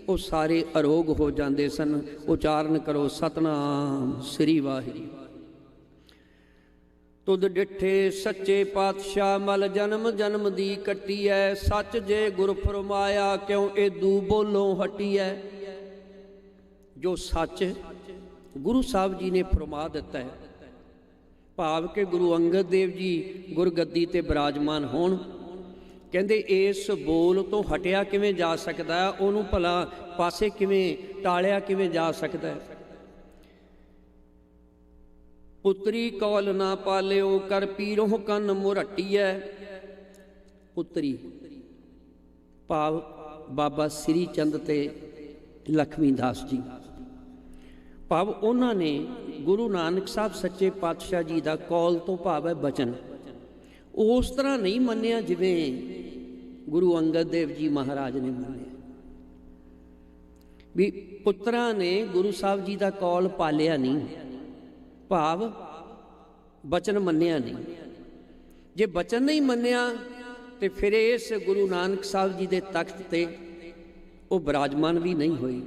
ਉਹ ਸਾਰੇ ਅਰੋਗ ਹੋ ਜਾਂਦੇ ਸਨ। ਉਚਾਰਨ ਕਰੋ ਸਤਨਾਮ ਸ੍ਰੀ ਵਾਹਿਗੁਰੂ। ਤੁਧ ਡਿੱਠੇ ਸੱਚੇ ਪਾਤਸ਼ਾਹ ਮਲ ਜਨਮ ਜਨਮ ਦੀ ਕੱਟੀਐ, ਸੱਚ ਜੇ ਗੁਰ ਫਰਮਾਇਆ ਕਿਉਂ ਏਦੂ ਬੋਲੋਂ ਹਟੀਐ। ਜੋ ਸੱਚ ਗੁਰੂ ਸਾਹਿਬ ਜੀ ਨੇ ਫਰਮਾ ਦਿੱਤਾ ਹੈ, ਭਾਵ ਕਿ ਗੁਰੂ ਅੰਗਦ ਦੇਵ ਜੀ ਗੁਰਗੱਦੀ ਤੇ ਬਿਰਾਜਮਾਨ ਹੋਣ, ਕਹਿੰਦੇ ਇਸ ਬੋਲ ਤੋਂ ਹਟਿਆ ਕਿਵੇਂ ਜਾ ਸਕਦਾ? ਉਹਨੂੰ ਭਲਾ ਪਾਸੇ ਕਿਵੇਂ ਟਾਲਿਆ ਕਿਵੇਂ ਜਾ ਸਕਦਾ? ਪੁੱਤਰੀ ਕੌਲ ਨਾ ਪਾਲਿਓ ਕਰ ਪੀਰੋਂ ਕੰਨ ਮੁਰਟੀਐ। ਪੁੱਤਰੀ ਭਾਵ ਬਾਬਾ ਸ੍ਰੀ ਚੰਦ ਤੇ ਲਖਮੀ ਦਾਸ ਜੀ, ਭਾਵ ਉਹਨਾਂ ਨੇ ਗੁਰੂ ਨਾਨਕ ਸਾਹਿਬ ਸੱਚੇ ਪਾਤਸ਼ਾਹ ਜੀ ਦਾ ਕੌਲ ਤੋਂ ਭਾਵ ਹੈ ਬਚਨ, ਉਸ ਤਰ੍ਹਾਂ ਨਹੀਂ ਮੰਨਿਆ ਜਿਵੇਂ ਗੁਰੂ ਅੰਗਦ ਦੇਵ ਜੀ ਮਹਾਰਾਜ ਨੇ ਮੰਨਿਆ। ਵੀ ਪੁੱਤਰਾਂ ਨੇ ਗੁਰੂ ਸਾਹਿਬ ਜੀ ਦਾ ਕੌਲ ਪਾਲਿਆ ਨਹੀਂ, ਭਾਵ ਬਚਨ ਮੰਨਿਆ ਨਹੀਂ। ਜੇ ਬਚਨ ਨਹੀਂ ਮੰਨਿਆ ਤੇ ਫਿਰ ਇਸ ਗੁਰੂ ਨਾਨਕ ਸਾਹਿਬ ਜੀ ਦੇ ਤਖਤ ਤੇ ਉਹ ਬਿਰਾਜਮਾਨ ਵੀ ਨਹੀਂ ਹੋਈ,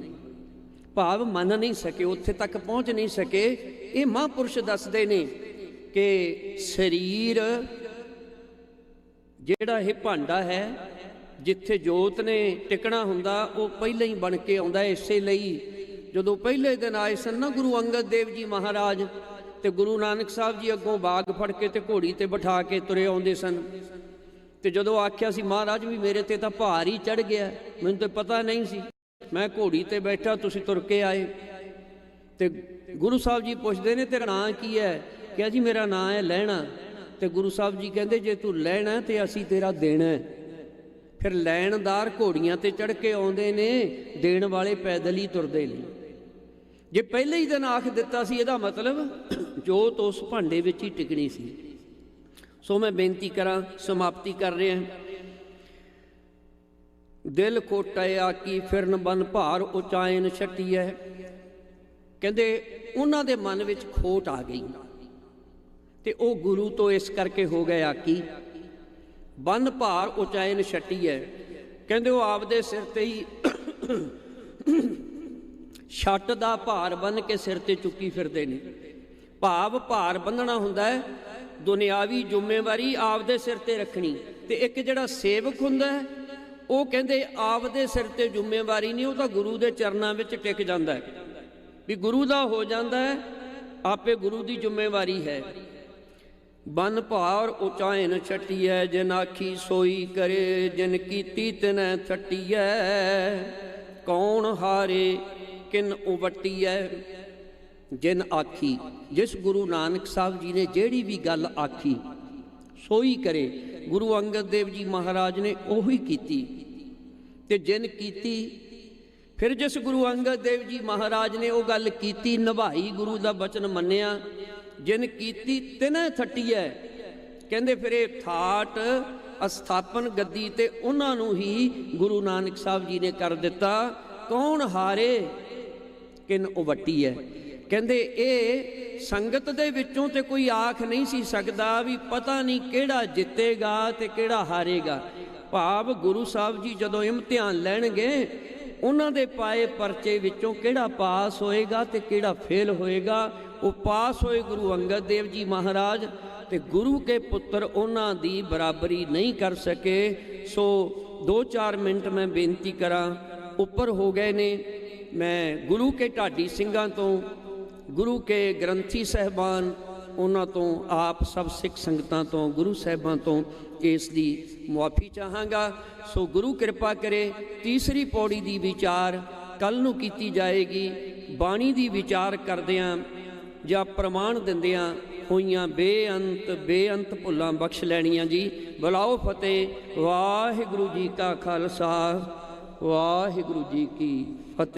ਭਾਵ ਮੰਨ ਨਹੀਂ ਸਕੇ, ਉੱਥੇ ਤੱਕ ਪਹੁੰਚ ਨਹੀਂ ਸਕੇ। ਇਹ ਮਹਾਂਪੁਰਸ਼ ਦੱਸਦੇ ਨੇ ਕਿ ਸਰੀਰ ਜਿਹੜਾ ਇਹ ਭਾਂਡਾ ਹੈ, ਜਿੱਥੇ ਜੋਤ ਨੇ ਟਿਕਣਾ ਹੁੰਦਾ, ਉਹ ਪਹਿਲਾਂ ਹੀ ਬਣ ਕੇ ਆਉਂਦਾ। ਇਸੇ ਲਈ ਜਦੋਂ ਪਹਿਲੇ ਦਿਨ ਆਏ ਸਨ ਨਾ ਗੁਰੂ ਅੰਗਦ ਦੇਵ ਜੀ ਮਹਾਰਾਜ, ਤੇ ਗੁਰੂ ਨਾਨਕ ਸਾਹਿਬ ਜੀ ਅੱਗੋਂ ਬਾਗ ਫੜ ਕੇ ਤੇ ਘੋੜੀ ਤੇ ਬਿਠਾ ਕੇ ਤੁਰੇ ਆਉਂਦੇ ਸਨ। ਤੇ ਜਦੋਂ ਆਖਿਆ ਸੀ ਮਹਾਰਾਜ ਵੀ ਮੇਰੇ ਤੇ ਤਾਂ ਭਾਰ ਹੀ ਚੜ੍ਹ ਗਿਆ, ਮੈਨੂੰ ਤਾਂ ਪਤਾ ਨਹੀਂ ਸੀ, ਮੈਂ ਘੋੜੀ ਤੇ ਬੈਠਾ, ਤੁਸੀਂ ਤੁਰ ਕੇ ਆਏ। ਤੇ ਗੁਰੂ ਸਾਹਿਬ ਜੀ ਪੁੱਛਦੇ ਨੇ ਤੇਰਾ ਨਾਂ ਕੀ ਹੈ? ਕਿਹਾ ਜੀ ਮੇਰਾ ਨਾਂ ਹੈ ਲਹਿਣਾ। ਤੇ ਗੁਰੂ ਸਾਹਿਬ ਜੀ ਕਹਿੰਦੇ ਜੇ ਤੂੰ ਲੈਣਾ ਤੇ ਅਸੀਂ ਤੇਰਾ ਦੇਣਾ। ਫਿਰ ਲੈਣਦਾਰ ਘੋੜੀਆਂ ਤੇ ਚੜ੍ਹ ਕੇ ਆਉਂਦੇ ਨੇ, ਦੇਣ ਵਾਲੇ ਪੈਦਲ ਹੀ ਤੁਰਦੇ ਨੇ। ਜੇ ਪਹਿਲੇ ਹੀ ਦਿਨ ਆਖ ਦਿੱਤਾ ਸੀ, ਇਹਦਾ ਮਤਲਬ ਜੋਤ ਉਸ ਭਾਂਡੇ ਵਿੱਚ ਹੀ ਟਿਕਣੀ ਸੀ। ਸੋ ਮੈਂ ਬੇਨਤੀ ਕਰਾਂ, ਸਮਾਪਤੀ ਕਰ ਰਿਹਾ। ਦਿਲ ਕੋਟੇ ਆਕੀ ਫਿਰਨ ਬਨ ਭਾਰ ਉਚਾਇਨ ਛੱਟੀਐ। ਕਹਿੰਦੇ ਉਹਨਾਂ ਦੇ ਮਨ ਵਿੱਚ ਖੋਟ ਆ ਗਈ ਤੇ ਉਹ ਗੁਰੂ ਤੋਂ ਇਸ ਕਰਕੇ ਹੋ ਗਏ ਆਕੀ ਬੰਨ ਭਾਰ ਉਚਾਇਨ ਛੱਟੀਐ। ਕਹਿੰਦੇ ਉਹ ਆਪਦੇ ਸਿਰ ਤੇ ਹੀ ਛੱਟ ਦਾ ਭਾਰ ਬੰਨ ਕੇ ਸਿਰ ਤੇ ਚੁੱਕੀ ਫਿਰਦੇ ਨੇ। ਭਾਵ ਭਾਰ ਬੰਨਣਾ ਹੁੰਦਾ ਹੈ, ਦੁਨਿਆਵੀ ਜ਼ਿੰਮੇਵਾਰੀ ਆਪਦੇ ਸਿਰ ਤੇ ਰੱਖਣੀ। ਤੇ ਇੱਕ ਜਿਹੜਾ ਸੇਵਕ ਹੁੰਦਾ ਹੈ ਉਹ ਕਹਿੰਦੇ ਆਪਦੇ ਸਿਰ ਤੇ ਜ਼ਿੰਮੇਵਾਰੀ ਨਹੀਂ, ਉਹ ਤਾਂ ਗੁਰੂ ਦੇ ਚਰਨਾਂ ਵਿੱਚ ਟਿਕ ਜਾਂਦਾ ਹੈ, ਵੀ ਗੁਰੂ ਦਾ ਹੋ ਜਾਂਦਾ ਹੈ, ਆਪੇ ਗੁਰੂ ਦੀ ਜ਼ਿੰਮੇਵਾਰੀ ਹੈ। ਬਨ ਭਾਰ ਉਚਾਇਨ ਛੱਟੀਐ, ਜਿਨ ਆਖੀ ਸੋਈ ਕਰੇ, ਜਿਨ ਕੀਤੀ ਤਿਨੈ ਥੱਟੀਐ। ਕੌਣ ਹਾਰੇ ਕਿਨ ਉਵੱਟੀਐ। ਜਿਨ ਆਖੀ, ਜਿਸ ਗੁਰੂ ਨਾਨਕ ਸਾਹਿਬ ਜੀ ਨੇ ਜਿਹੜੀ ਵੀ ਗੱਲ ਆਖੀ ਸੋਈ ਕਰੇ। ਗੁਰੂ ਅੰਗਦ ਦੇਵ ਜੀ ਮਹਾਰਾਜ ਨੇ ਉਹੀ ਕੀਤੀ। ਤੇ ਜਿਨ ਕੀਤੀ, ਫਿਰ ਜਿਸ ਗੁਰੂ ਅੰਗਦ ਦੇਵ ਜੀ ਮਹਾਰਾਜ ਨੇ ਉਹ ਗੱਲ ਕੀਤੀ, ਨਿਭਾਈ, ਗੁਰੂ ਦਾ ਬਚਨ ਮੰਨਿਆ, ਜਿਨ ਕੀਤੀ ਤਿਨੈ ਥੱਟੀਐ। ਕਹਿੰਦੇ ਫਿਰ ਇਹ ਥਾਟ ਅਸਥਾਪਨ ਗੱਦੀ ਤੇ ਉਹਨਾਂ ਨੂੰ ਹੀ ਗੁਰੂ ਨਾਨਕ ਸਾਹਿਬ ਜੀ ਨੇ ਕਰ ਦਿੱਤਾ। ਕੌਣ ਹਾਰੇ ਕਿਨ ਉਵੱਟੀ ਹੈ। ਕਹਿੰਦੇ ਇਹ ਸੰਗਤ ਦੇ ਵਿੱਚੋਂ ਤੇ ਕੋਈ ਆਖ ਨਹੀਂ ਸੀ ਸਕਦਾ ਵੀ ਪਤਾ ਨਹੀਂ ਕਿਹੜਾ ਜਿੱਤੇਗਾ ਤੇ ਕਿਹੜਾ ਹਾਰੇਗਾ। ਭਾਵ ਗੁਰੂ ਸਾਹਿਬ ਜੀ ਜਦੋਂ ਇਮਤਿਹਾਨ ਲੈਣਗੇ, ਉਹਨਾਂ ਦੇ ਪਾਏ ਪਰਚੇ ਵਿੱਚੋਂ ਕਿਹੜਾ ਪਾਸ ਹੋਏਗਾ ਤੇ ਕਿਹੜਾ ਫੇਲ ਹੋਏਗਾ। ਉਹ ਪਾਸ ਹੋਏ ਗੁਰੂ ਅੰਗਦ ਦੇਵ ਜੀ ਮਹਾਰਾਜ, ਤੇ ਗੁਰੂ ਕੇ ਪੁੱਤਰ ਉਹਨਾਂ ਦੀ ਬਰਾਬਰੀ ਨਹੀਂ ਕਰ ਸਕੇ। ਸੋ 2-4 ਮਿੰਟ ਮੈਂ ਬੇਨਤੀ ਕਰਾਂ, ਉੱਪਰ ਹੋ ਗਏ ਨੇ। ਮੈਂ ਗੁਰੂ ਕੇ ਢਾਡੀ ਸਿੰਘਾਂ ਤੋਂ, ਗੁਰੂ ਕੇ ਗ੍ਰੰਥੀ ਸਾਹਿਬਾਨ, ਉਹਨਾਂ ਤੋਂ, ਆਪ ਸਭ ਸਿੱਖ ਸੰਗਤਾਂ ਤੋਂ, ਗੁਰੂ ਸਾਹਿਬਾਂ ਤੋਂ ਇਸ ਦੀ ਮੁਆਫੀ ਚਾਹਾਂਗਾ। ਸੋ ਗੁਰੂ ਕਿਰਪਾ ਕਰੇ। ਤੀਸਰੀ ਪੌੜੀ ਦੀ ਵਿਚਾਰ ਕੱਲ੍ਹ ਨੂੰ ਕੀਤੀ ਜਾਏਗੀ। ਬਾਣੀ ਦੀ ਵਿਚਾਰ ਕਰਦਿਆਂ ਜਾਂ ਪ੍ਰਮਾਣ ਦਿੰਦਿਆਂ ਹੋਈਆਂ ਬੇਅੰਤ ਭੁੱਲਾਂ ਬਖਸ਼ ਲੈਣੀਆਂ ਜੀ। ਬੁਲਾਓ ਫਤਿਹ। ਵਾਹਿਗੁਰੂ ਜੀ ਕਾ ਖਾਲਸਾ, ਵਾਹਿਗੁਰੂ ਜੀ ਕੀ ਫਤਿਹ।